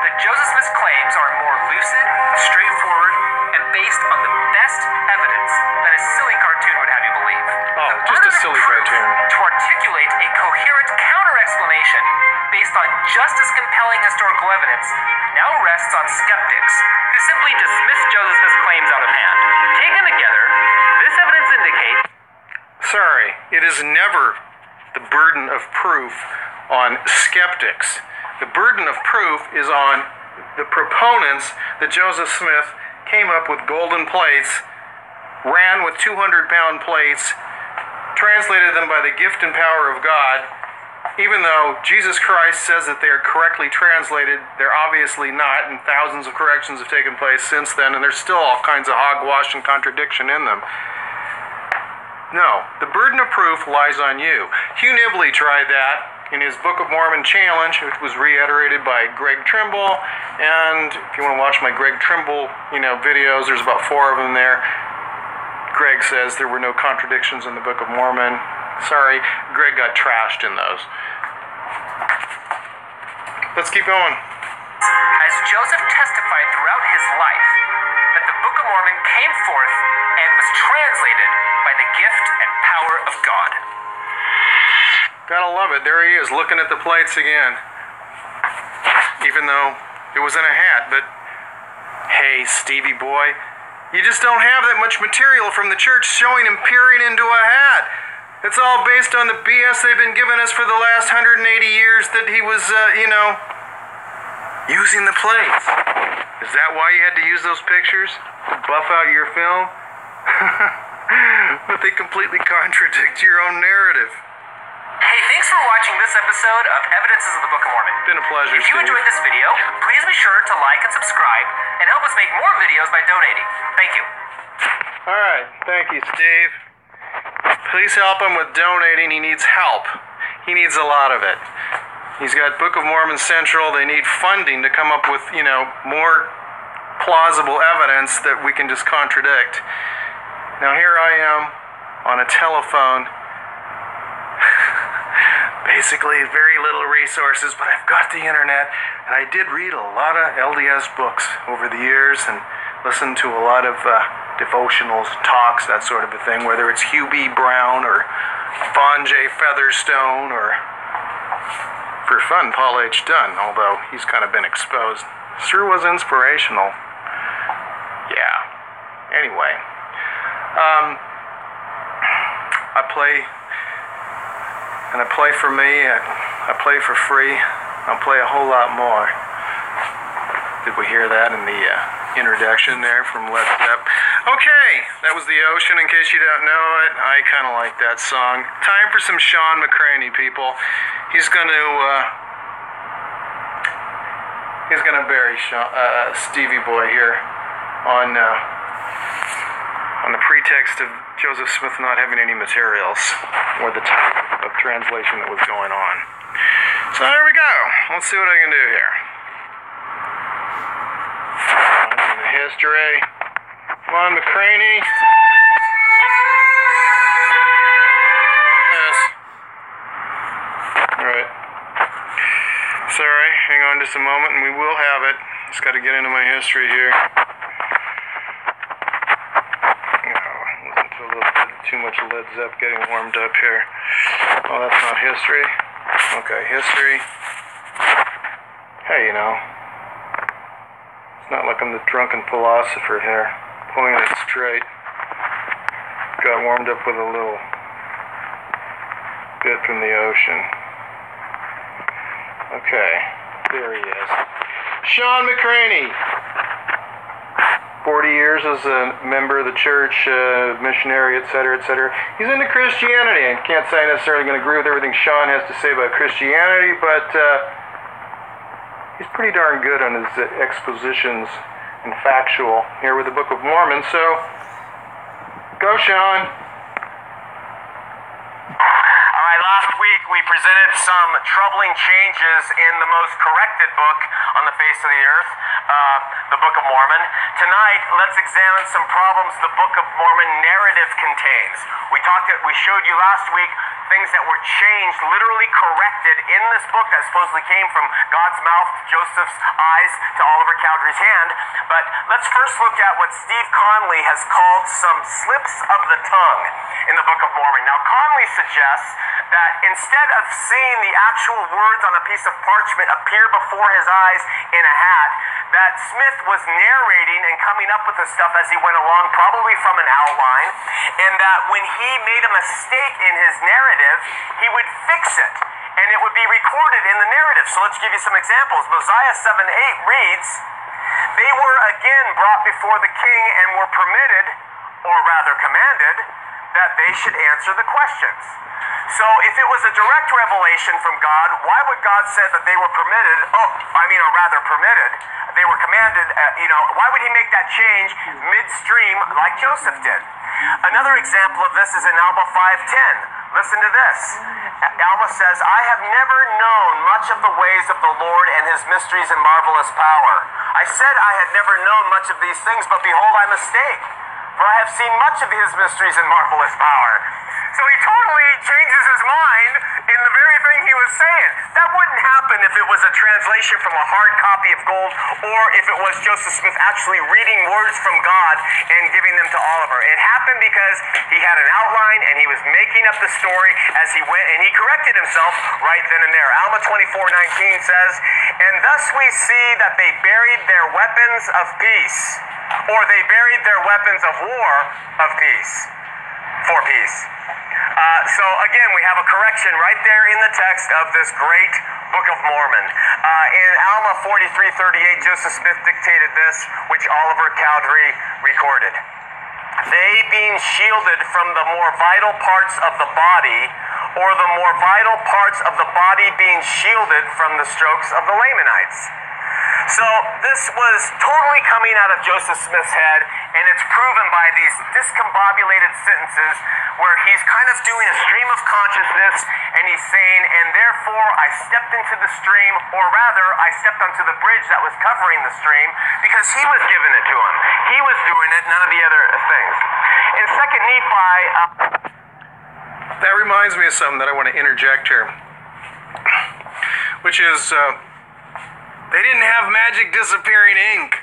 that Joseph Smith's claims are more lucid, straightforward, and based on the best evidence that a silly cartoon would have you believe. Oh, just a silly cartoon. To articulate a coherent counter-explanation based on just as compelling historical evidence now rests on skeptics who simply dismiss Joseph Smith's claims out of hand. Taken together, this evidence indicates... Sorry, it is never the burden of proof on skeptics. The burden of proof is on the proponents that Joseph Smith came up with golden plates, ran with 200-pound plates, translated them by the gift and power of God. Even though Jesus Christ says that they are correctly translated, they're obviously not, and thousands of corrections have taken place since then, and there's still all kinds of hogwash and contradiction in them. No, the burden of proof lies on you. Hugh Nibley tried that in his Book of Mormon challenge, which was reiterated by Greg Trimble. And if you want to watch my Greg Trimble, videos, there's about 4 of them there. Greg says there were no contradictions in the Book of Mormon. Sorry, Greg got trashed in those. Let's keep going. As Joseph testified throughout his life that the Book of Mormon came forth and was translated by the gift and power of God. Gotta love it. There he is, looking at the plates again. Even though it was in a hat, but hey, Stevie boy, you just don't have that much material from the church showing him peering into a hat. It's all based on the BS they've been giving us for the last 180 years that he was, using the plates. Is that why you had to use those pictures? To buff out your film? But they completely contradict your own narrative. Hey, thanks for watching this episode of Evidences of the Book of Mormon. Been a pleasure, If you Steve. enjoyed this video, please be sure to like and subscribe and help us make more videos by donating. Thank you. All right. Thank you, Steve. Please help him with donating. He needs help. He needs a lot of it. He's got Book of Mormon Central. They need funding to come up with, more plausible evidence that we can just contradict. Now here I am on a telephone. Basically, very little resources, but I've got the internet, and I did read a lot of LDS books over the years and listened to a lot of devotionals, talks, that sort of a thing, whether it's Hugh B. Brown or Vaughn J. Featherstone or, for fun, Paul H. Dunn, although he's kind of been exposed. Sure was inspirational. Anyway, I play, and I play for me, I play for free, I'll play a whole lot more. Did we hear that in the introduction there from Led Zepp? Okay, that was The Ocean, in case you don't know it. I kind of like that song. Time for some Sean McCraney, people. He's gonna bury Stevie Boy here on the pretext of Joseph Smith not having any materials, or the type of translation that was going on. So there we go. Let's see what I can do here. On the history. Come on, McCraney. Yes. Alright. Sorry, hang on just a moment and we will have it. Just got to get into my history here. Listen to a little bit too much Led Zepp getting warmed up here. Oh, that's not history. Okay, history. Hey, you know, it's not like I'm the drunken philosopher here, pulling it straight. Got warmed up with a little bit from The Ocean. Okay, there he is. Sean McCraney. 40 years as a member of the church, missionary, etc., etc. He's into Christianity. I can't say I'm necessarily going to agree with everything Sean has to say about Christianity, but he's pretty darn good on his expositions and factual here with the Book of Mormon. So, go, Sean. All right, last week we presented some troubling changes in the most corrected book on the face of the earth, the Book of Mormon. Tonight, let's examine some problems the Book of Mormon narrative contains. We showed you last week things that were changed, literally corrected in this book that supposedly came from God's mouth, Joseph's eyes, to Oliver Cowdery's hand. But let's first look at what Steve Conley has called some slips of the tongue in the Book of Mormon. Now, Conley suggests that instead of seeing the actual words on a piece of parchment appear before his eyes in a hat, that Smith was narrating and coming up with the stuff as he went along, probably from an outline, and that when he made a mistake in his narrative, he would fix it, and it would be recorded in the narrative. So let's give you some examples. Mosiah 7:8 reads, "They were again brought before the king and were permitted, or rather commanded, that they should answer the questions." So if it was a direct revelation from God, why would God say that they were permitted, or rather permitted, they were commanded, why would he make that change midstream like Joseph did? Another example of this is in Alma 5:10. Listen to this. Alma says, "I have never known much of the ways of the Lord and his mysteries and marvelous power. I said I had never known much of these things, but behold, I mistake. For I have seen much of his mysteries and marvelous power." So he totally changes his mind in the very thing he was saying. That wouldn't happen if it was a translation from a hard copy of gold, or if it was Joseph Smith actually reading words from God and giving them to Oliver. It happened because he had an outline and he was making up the story as he went, and he corrected himself right then and there. Alma 24:19 says, "And thus we see that they buried their weapons of peace," or they buried their weapons of war of peace, for peace. So again, we have a correction right there in the text of this great Book of Mormon. In Alma 43:38, Joseph Smith dictated this, which Oliver Cowdery recorded. "They being shielded from the more vital parts of the body, or the more vital parts of the body being shielded from the strokes of the Lamanites." So this was totally coming out of Joseph Smith's head, and it's proven by these discombobulated sentences where he's kind of doing a stream of consciousness, and he's saying, "And therefore I stepped into the stream," or rather, I stepped onto the bridge that was covering the stream, because he was giving it to him. He was doing it, none of the other things. In 2 Nephi... That reminds me of something that I want to interject here, which is... they didn't have magic disappearing ink.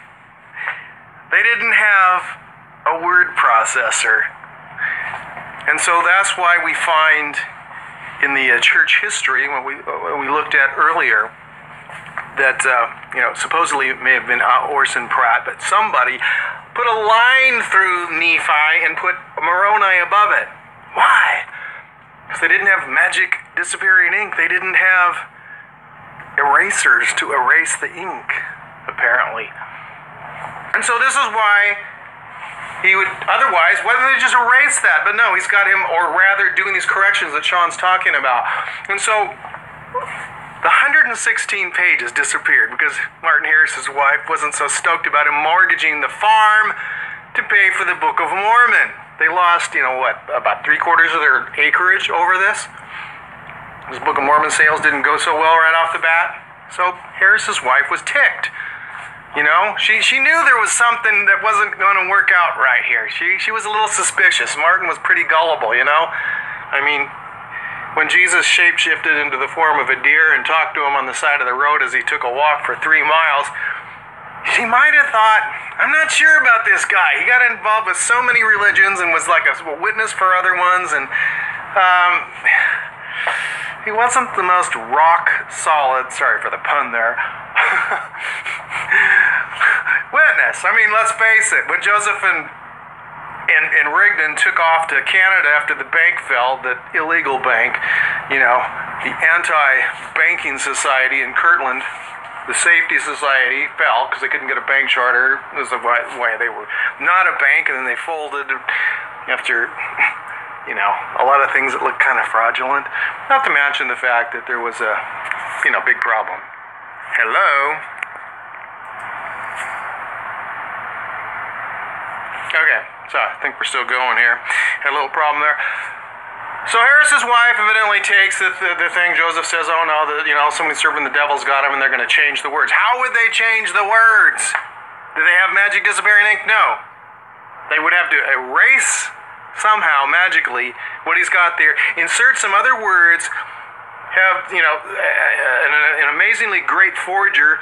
They didn't have a word processor. And so that's why we find in the church history, what we looked at earlier, that, supposedly it may have been Orson Pratt, but somebody put a line through Nephi and put Moroni above it. Why? Because they didn't have magic disappearing ink. They didn't have erasers to erase the ink, apparently. And so this is why he would, otherwise, why don't they just erase that? But no, he's got him, or rather doing these corrections that Sean's talking about. And so the 116 pages disappeared because Martin Harris's wife wasn't so stoked about him mortgaging the farm to pay for the Book of Mormon. They lost, about 3/4 of their acreage over this. His Book of Mormon sales didn't go so well right off the bat. So Harris's wife was ticked. She knew there was something that wasn't going to work out right here. She was a little suspicious. Martin was pretty gullible, I mean, when Jesus shapeshifted into the form of a deer and talked to him on the side of the road as he took a walk for 3 miles, she might have thought, I'm not sure about this guy. He got involved with so many religions and was like a witness for other ones, and he wasn't the most rock solid, sorry for the pun there, witness. I mean, let's face it, when Joseph and Rigdon took off to Canada after the bank fell, the illegal bank, the anti-banking society in Kirtland, the safety society fell because they couldn't get a bank charter. This is why they were not a bank, and then they folded after, a lot of things that looked kind of fraudulent. Not to mention the fact that there was a, big problem. Hello? Okay, so I think we're still going here. Had a little problem there. So Harris's wife evidently takes the thing. Joseph says, oh no, somebody serving the devil's got him and they're going to change the words. How would they change the words? Do they have magic disappearing ink? No. They would have to erase somehow, magically, what he's got there. Insert some other words. Have, an amazingly great forger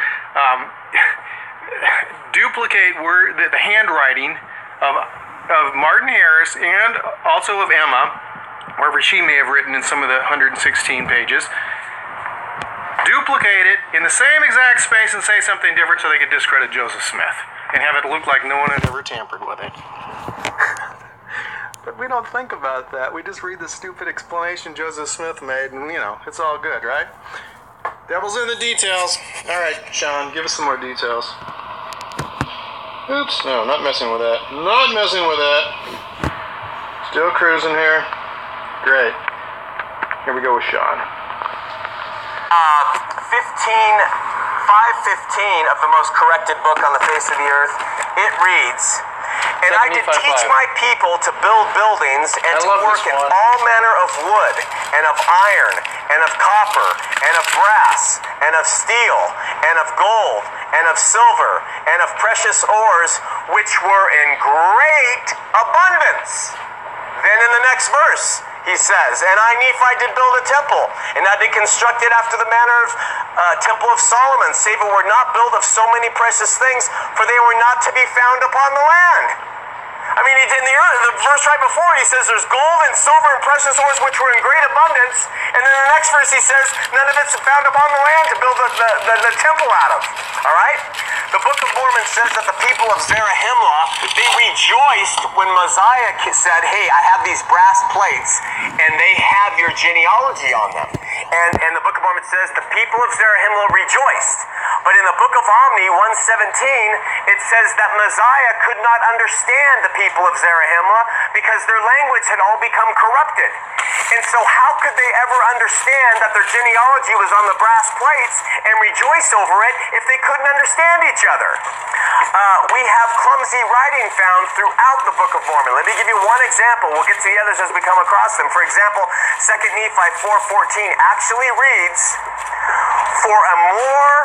duplicate the handwriting of Martin Harris and also of Emma, wherever she may have written in some of the 116 pages, duplicate it in the same exact space and say something different so they could discredit Joseph Smith and have it look like no one had ever tampered with it. But we don't think about that. We just read the stupid explanation Joseph Smith made and, it's all good, right? Devil's in the details. All right, Sean, give us some more details. Oops, no, not messing with that. Not messing with that. Still cruising here. Great. Here we go with Sean. 515 of the most corrected book on the face of the earth, it reads, and I did teach my people to build buildings and to work in all manner of wood and of iron and of copper and of brass and of steel and of gold and of silver and of precious ores, which were in great abundance. Then in the next verse, he says, and I, Nephi, did build a temple, and I did construct it after the manner of temple of Solomon, save it were not built of so many precious things, for they were not to be found upon the land. I mean, in the verse right before it, he says there's gold and silver and precious ores which were in great abundance, and then the next verse he says none of it's found upon the land to build the temple out of. All right? The Book of Mormon says that the people of Zarahemla, they rejoiced when Mosiah said, hey, I have these brass plates, and they have your genealogy on them. And the Book of Mormon says the people of Zarahemla rejoiced. But in the Book of Omni, 117, it says that Mosiah could not understand the people of Zarahemla because their language had all become corrupted. And so how could they ever understand that their genealogy was on the brass plates and rejoice over it if they couldn't understand each other? We have clumsy writing found throughout the Book of Mormon. Let me give you one example. We'll get to the others as we come across them. For example, 2 Nephi 4:14 actually reads, for a more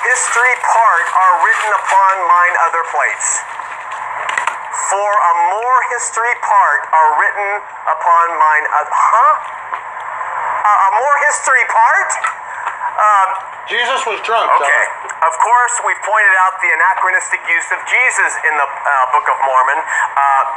history part are written upon mine other plates. For a more history part are written upon mine other... a more history part? Jesus was drunk. Okay. Of course, we've pointed out the anachronistic use of Jesus in the Book of Mormon,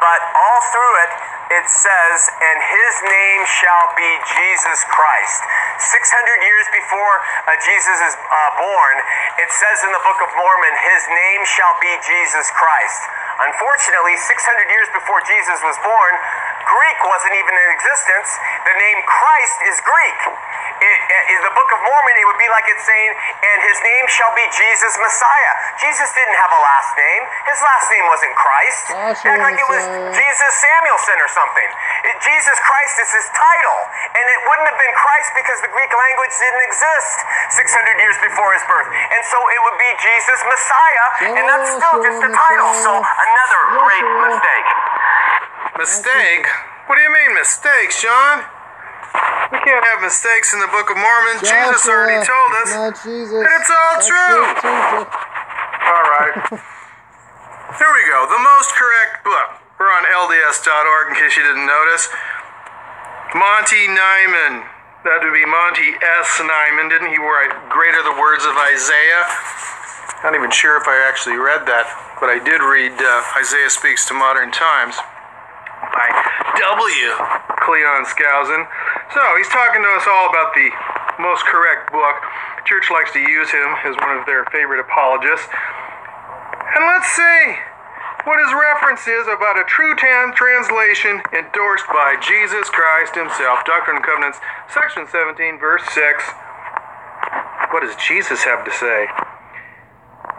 but all through it, it says, and his name shall be Jesus Christ. 600 years before Jesus is born, it says in the Book of Mormon, his name shall be Jesus Christ. Unfortunately, 600 years before Jesus was born, Greek wasn't even in existence. The name Christ is Greek. In the Book of Mormon, it would be like it's saying, and his name shall be Jesus Messiah. Jesus didn't have a last name. His last name wasn't Christ. Act like it was Jesus Samuelson or something. Jesus Christ is his title. And it wouldn't have been Christ because the Greek language didn't exist 600 years before his birth. And so it would be Jesus Messiah, and that's still just a title. So another great mistake. Mistake? What do you mean mistake, Sean? We can't have mistakes in the Book of Mormon. Jesus already told us that it's all true. All right. Here we go. The most correct book. We're on LDS.org in case you didn't notice. Monty Nyman. That would be Monty S. Nyman. Didn't he write Greater the Words of Isaiah? Not even sure if I actually read that, but I did read Isaiah Speaks to Modern Times by W. Cleon Skousen. So he's talking to us all about the most correct book. The church likes to use him as one of their favorite apologists. And let's see what his reference is about a true translation endorsed by Jesus Christ himself. Doctrine and Covenants, section 17, verse 6. What does Jesus have to say?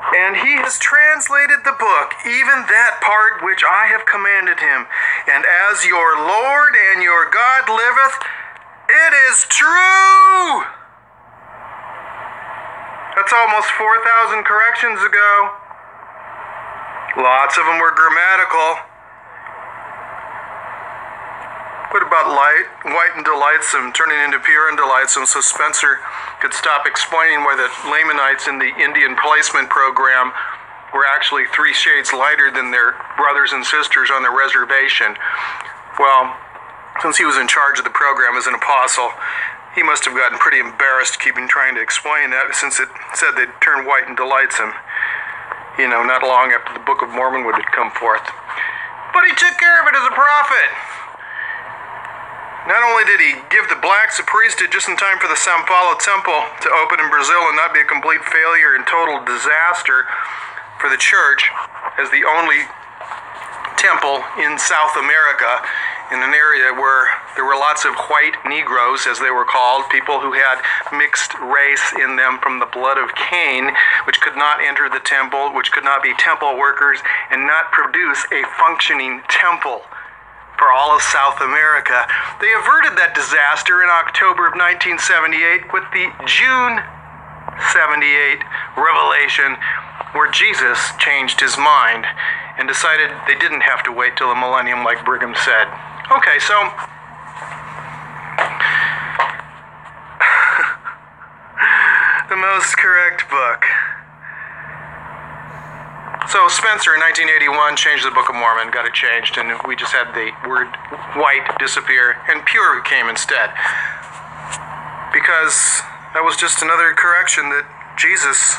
And he has translated the book, even that part which I have commanded him. And as your Lord and your God liveth, it is true! That's almost 4,000 corrections ago. Lots of them were grammatical. What about white and delightsome turning into pure and delightsome so Spencer could stop explaining why the Lamanites in the Indian placement program were actually 3 shades lighter than their brothers and sisters on the reservation? Well, since he was in charge of the program as an apostle, he must have gotten pretty embarrassed trying to explain that, since it said they'd turn white and delightsome, not long after the Book of Mormon would have come forth. But he took care of it as a prophet. Not only did he give the blacks a priesthood just in time for the São Paulo temple to open in Brazil and not be a complete failure and total disaster for the church as the only temple in South America, in an area where there were lots of white Negroes, as they were called, people who had mixed race in them from the blood of Cain, which could not enter the temple, which could not be temple workers, and not produce a functioning temple for all of South America. They averted that disaster in October of 1978 with the June 78 revelation, where Jesus changed his mind and decided they didn't have to wait till the millennium like Brigham said. Okay, so the most correct book. So Spencer in 1981 changed the Book of Mormon, got it changed, and we just had the word white disappear, and pure came instead. Because that was just another correction that Jesus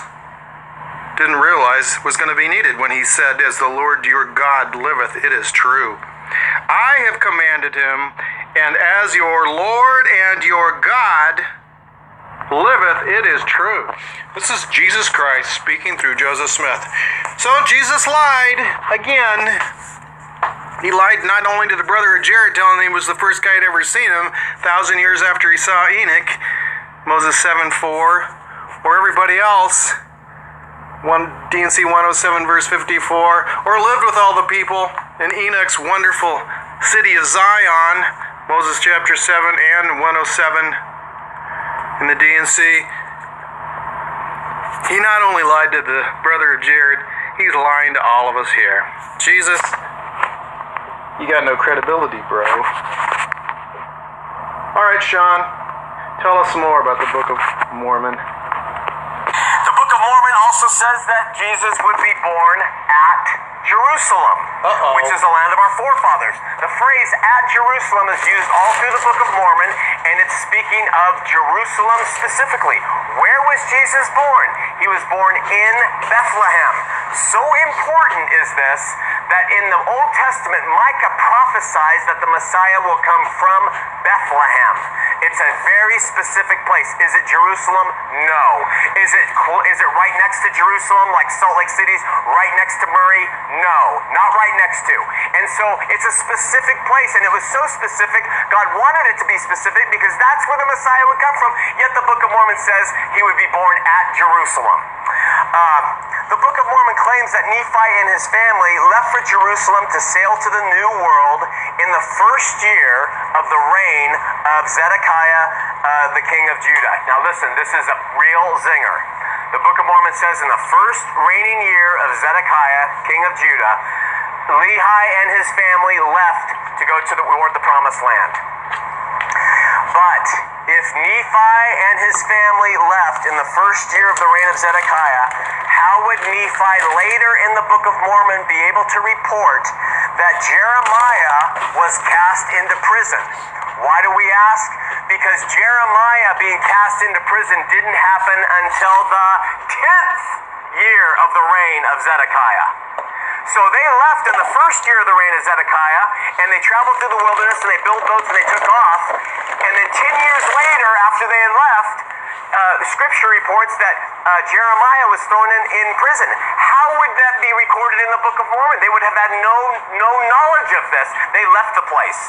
didn't realize was going to be needed when he said, as the Lord your God liveth, it is true. I have commanded him, and as your Lord and your God liveth, it is true. This is Jesus Christ speaking through Joseph Smith. So Jesus lied again. He lied not only to the brother of Jared, telling him he was the first guy had ever seen him 1,000 years after he saw Enoch, Moses 7:4, or everybody else, DNC 107 verse 54, or lived with all the people in Enoch's wonderful city of Zion, Moses chapter 7 and 107 in the DNC. He not only lied to the brother of Jared, he's lying to all of us here. Jesus, you got no credibility, bro. All right, Sean, tell us some more about the Book of Mormon. The Book of Mormon also says that Jesus would be born at Jerusalem, which is the land of our forefathers. The phrase "at Jerusalem" is used all through the Book of Mormon, and it's speaking of Jerusalem specifically. Where was Jesus born? He was born in Bethlehem. So important is this that in the Old Testament, Micah prophesies that the Messiah will come from Bethlehem. It's a very specific place. Is it Jerusalem? No. Is it right next to Jerusalem, like Salt Lake City's right next to Murray? No, not right next to. And so it's a specific place, and it was so specific, God wanted it to be specific because that's where the Messiah would come from. Yet the Book of Mormon says he would be born at Jerusalem. The Book of Mormon claims that Nephi and his family left for Jerusalem to sail to the New World in the first year of the reign of Zedekiah, the king of Judah. Now listen, this is a real zinger. The Book of Mormon says in the first reigning year of Zedekiah, king of Judah, Lehi and his family left to go toward the Promised Land. But if Nephi and his family left in the first year of the reign of Zedekiah, how would Nephi later in the Book of Mormon be able to report that Jeremiah was cast into prison? Why do we ask? Because Jeremiah being cast into prison didn't happen until the 10th year of the reign of Zedekiah. So they left in the first year of the reign of Zedekiah, and they traveled through the wilderness, and they built boats, and they took off. And then 10 years later, after they had left, Scripture reports that Jeremiah was thrown in prison. How would that be recorded in the Book of Mormon? They would have had no knowledge of this. They left the place.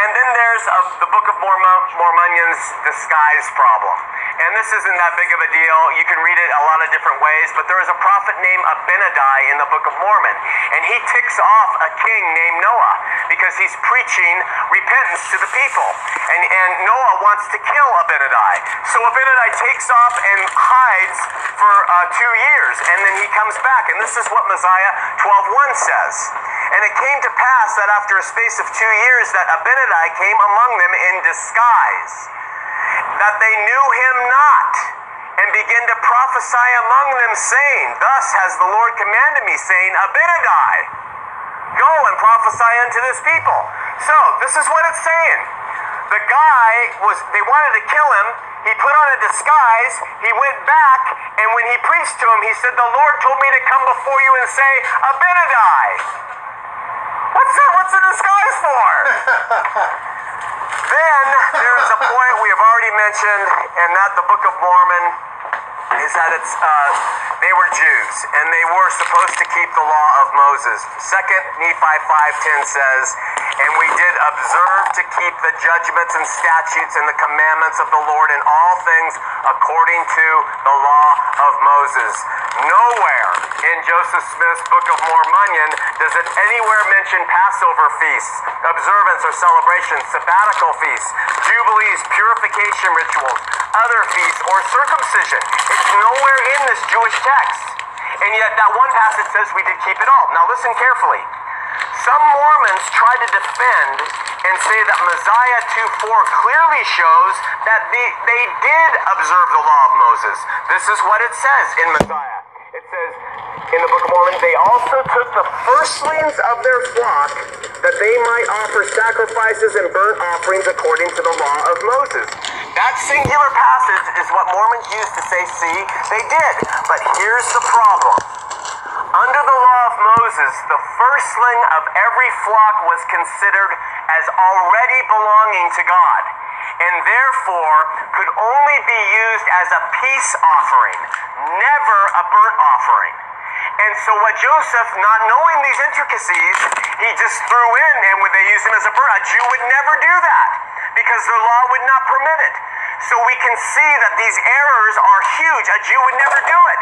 And then there's the Book of Mormonion's disguise problem. And this isn't that big of a deal. You can read it a lot of different ways, but there is a prophet named Abinadi in the Book of Mormon. And he ticks off a king named Noah because he's preaching repentance to the people. And Noah wants to kill Abinadi. So Abinadi takes off and hides for 2 years, and then he comes back. And this is what Mosiah 12:1 says. And it came to pass that after a space of 2 years that Abinadi came among them in disguise, that they knew him not, and began to prophesy among them, saying, Thus has the Lord commanded me, saying, Abinadi, go and prophesy unto this people. So, this is what it's saying. The guy they wanted to kill him. He put on a disguise. He went back, and when he preached to him, he said, The Lord told me to come before you and say, Abinadi. What's a disguise for? Then there is a point we have already mentioned, and that the Book of Mormon is that they were Jews, and they were supposed to keep the law of Moses. 2 Nephi 5:10 says, And we did observe to keep the judgments and statutes and the commandments of the Lord in all things according to the law of Moses. Nowhere in Joseph Smith's Book of Mormon does it anywhere mention Passover feasts, observance or celebrations, sabbatical feasts, jubilees, purification rituals, other feasts, or circumcision. It's nowhere in this Jewish text. And yet that one passage says we did keep it all. Now listen carefully. Some Mormons try to defend and say that Mosiah 2:4 clearly shows that they did observe the law of Moses. This is what it says in Mosiah. It says in the Book of Mormon, they also took the firstlings of their flock that they might offer sacrifices and burnt offerings according to the law of Moses. That singular passage is what Mormons use to say, see, they did. But here's the problem. Under the law of Moses, the firstling of every flock was considered as already belonging to God, and therefore could only be used as a peace offering, never a burnt offering. And so what Joseph, not knowing these intricacies, he just threw in, and would they use him as a burnt? A Jew would never do that, because their law would not permit it. So we can see that these errors are huge. A Jew would never do it.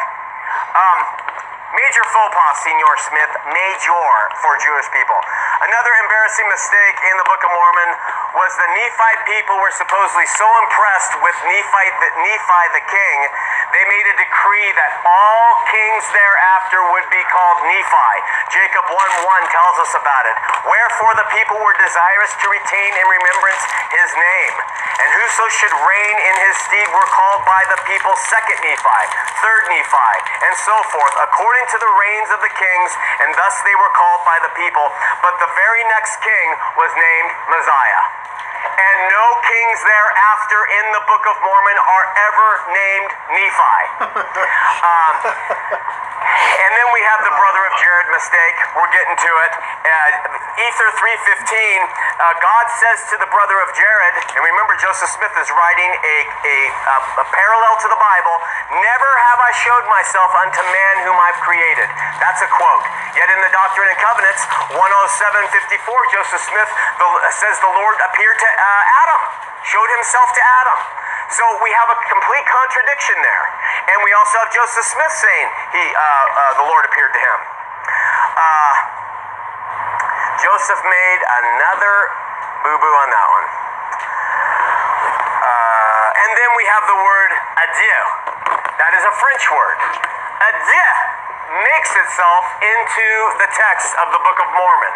Major faux pas, Senor Smith, major for Jewish people. Another embarrassing mistake in the Book of Mormon was the Nephite people were supposedly so impressed with Nephi the king, they made a decree that all kings thereafter would be called Nephi. Jacob 1:1 tells us about it. Wherefore the people were desirous to retain in remembrance his name. And whoso should reign in his stead were called by the people 2nd Nephi, 3rd Nephi, and so forth, according to the reigns of the kings, and thus they were called by the people. But the very next king was named Mosiah. And no kings thereafter in the Book of Mormon are ever named Nephi. And then we have the brother of Jared, mistake. We're getting to it. Ether 3:15, God says to the brother of Jared, and remember Joseph Smith is writing a parallel to the Bible, never have I showed myself unto man whom I've created. That's a quote. Yet in the Doctrine and Covenants, 107:54, Joseph Smith says the Lord appeared to Adam, showed himself to Adam. So we have a complete contradiction there. And we also have Joseph Smith saying the Lord appeared to him. Joseph made another boo-boo on that one. And then we have the word adieu. That is a French word. Adieu makes itself into the text of the Book of Mormon.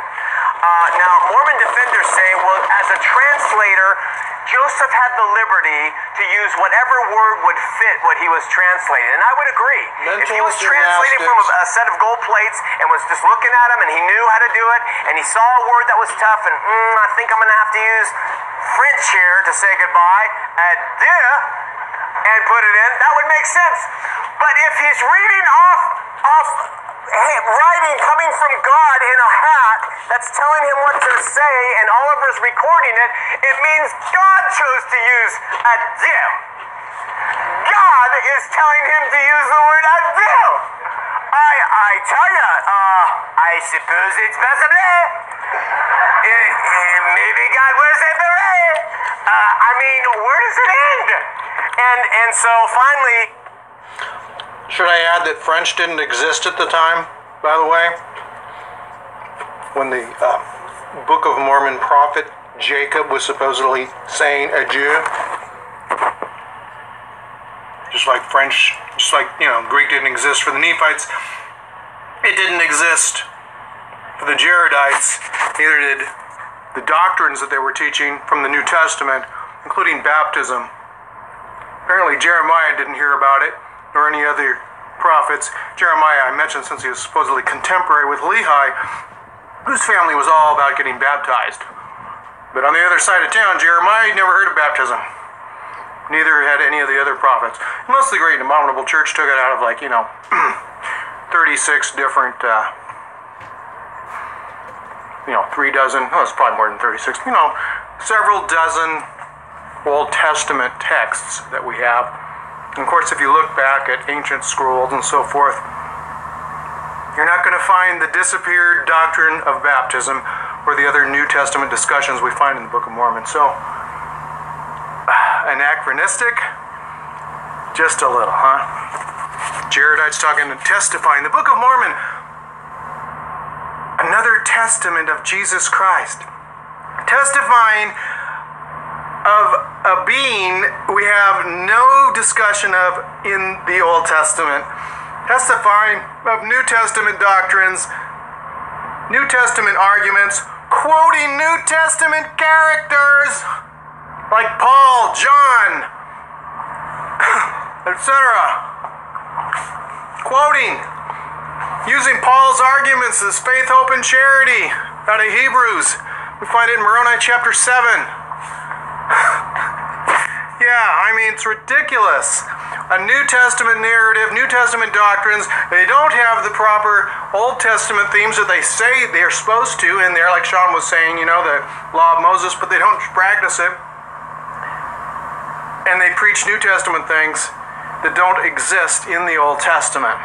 Now, Mormon defenders say, well, as a translator, Joseph had the liberty to use whatever word would fit what he was translating. And I would agree. If he was translating from a set of gold plates and was just looking at them and he knew how to do it, and he saw a word that was tough and, I think I'm going to have to use French here to say goodbye, adieu, and put it in, that would make sense. But if he's reading off writing coming from God in a hat that's telling him what to say and Oliver's recording it, it means God chose to use adieu. God is telling him to use the word adieu. I tell you, I suppose it's possible. Maybe God was at the right. I mean, where does it end? And so finally, should I add that French didn't exist at the time, by the way? When the Book of Mormon prophet Jacob was supposedly saying adieu. Just like French, Greek didn't exist for the Nephites, it didn't exist for the Jaredites. Neither did the doctrines that they were teaching from the New Testament, including baptism. Apparently Jeremiah didn't hear about it, or any other prophets. Jeremiah, I mentioned, since he was supposedly contemporary with Lehi, whose family was all about getting baptized. But on the other side of town, Jeremiah never heard of baptism. Neither had any of the other prophets. Unless the Great and Abominable Church took it out of 36 different, 3 dozen, it's probably more than 36, several dozen Old Testament texts that we have. And of course, if you look back at ancient scrolls and so forth, you're not going to find the disappeared doctrine of baptism or the other New Testament discussions we find in the Book of Mormon. So, anachronistic? Just a little, huh? Jaredites talking and testifying. The Book of Mormon, another testament of Jesus Christ. Testifying of a being we have no discussion of in the Old Testament. Testifying of New Testament doctrines, New Testament arguments, quoting New Testament characters like Paul, John, etc. Quoting, using Paul's arguments as faith, hope, and charity out of Hebrews. We find it in Moroni chapter 7. It's ridiculous. A New Testament narrative, New Testament doctrines, they don't have the proper Old Testament themes that they say they're supposed to in there, like Sean was saying, the law of Moses, but they don't practice it. And they preach New Testament things that don't exist in the Old Testament.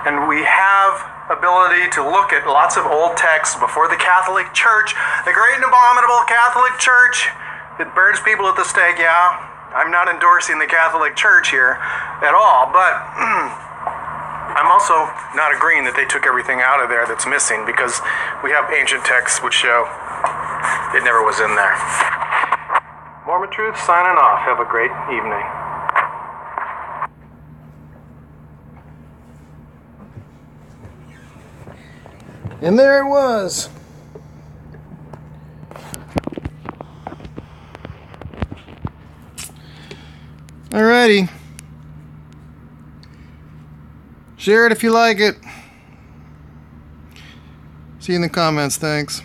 And we have ability to look at lots of old texts before the Catholic Church, the great and abominable Catholic Church that burns people at the stake. Yeah, I'm not endorsing the Catholic Church here at all, but I'm also not agreeing that they took everything out of there that's missing, because we have ancient texts which show it never was in there. Mormon Truth signing off. Have a great evening. And there it was. Alrighty. Share it if you like it. See you in the comments. Thanks.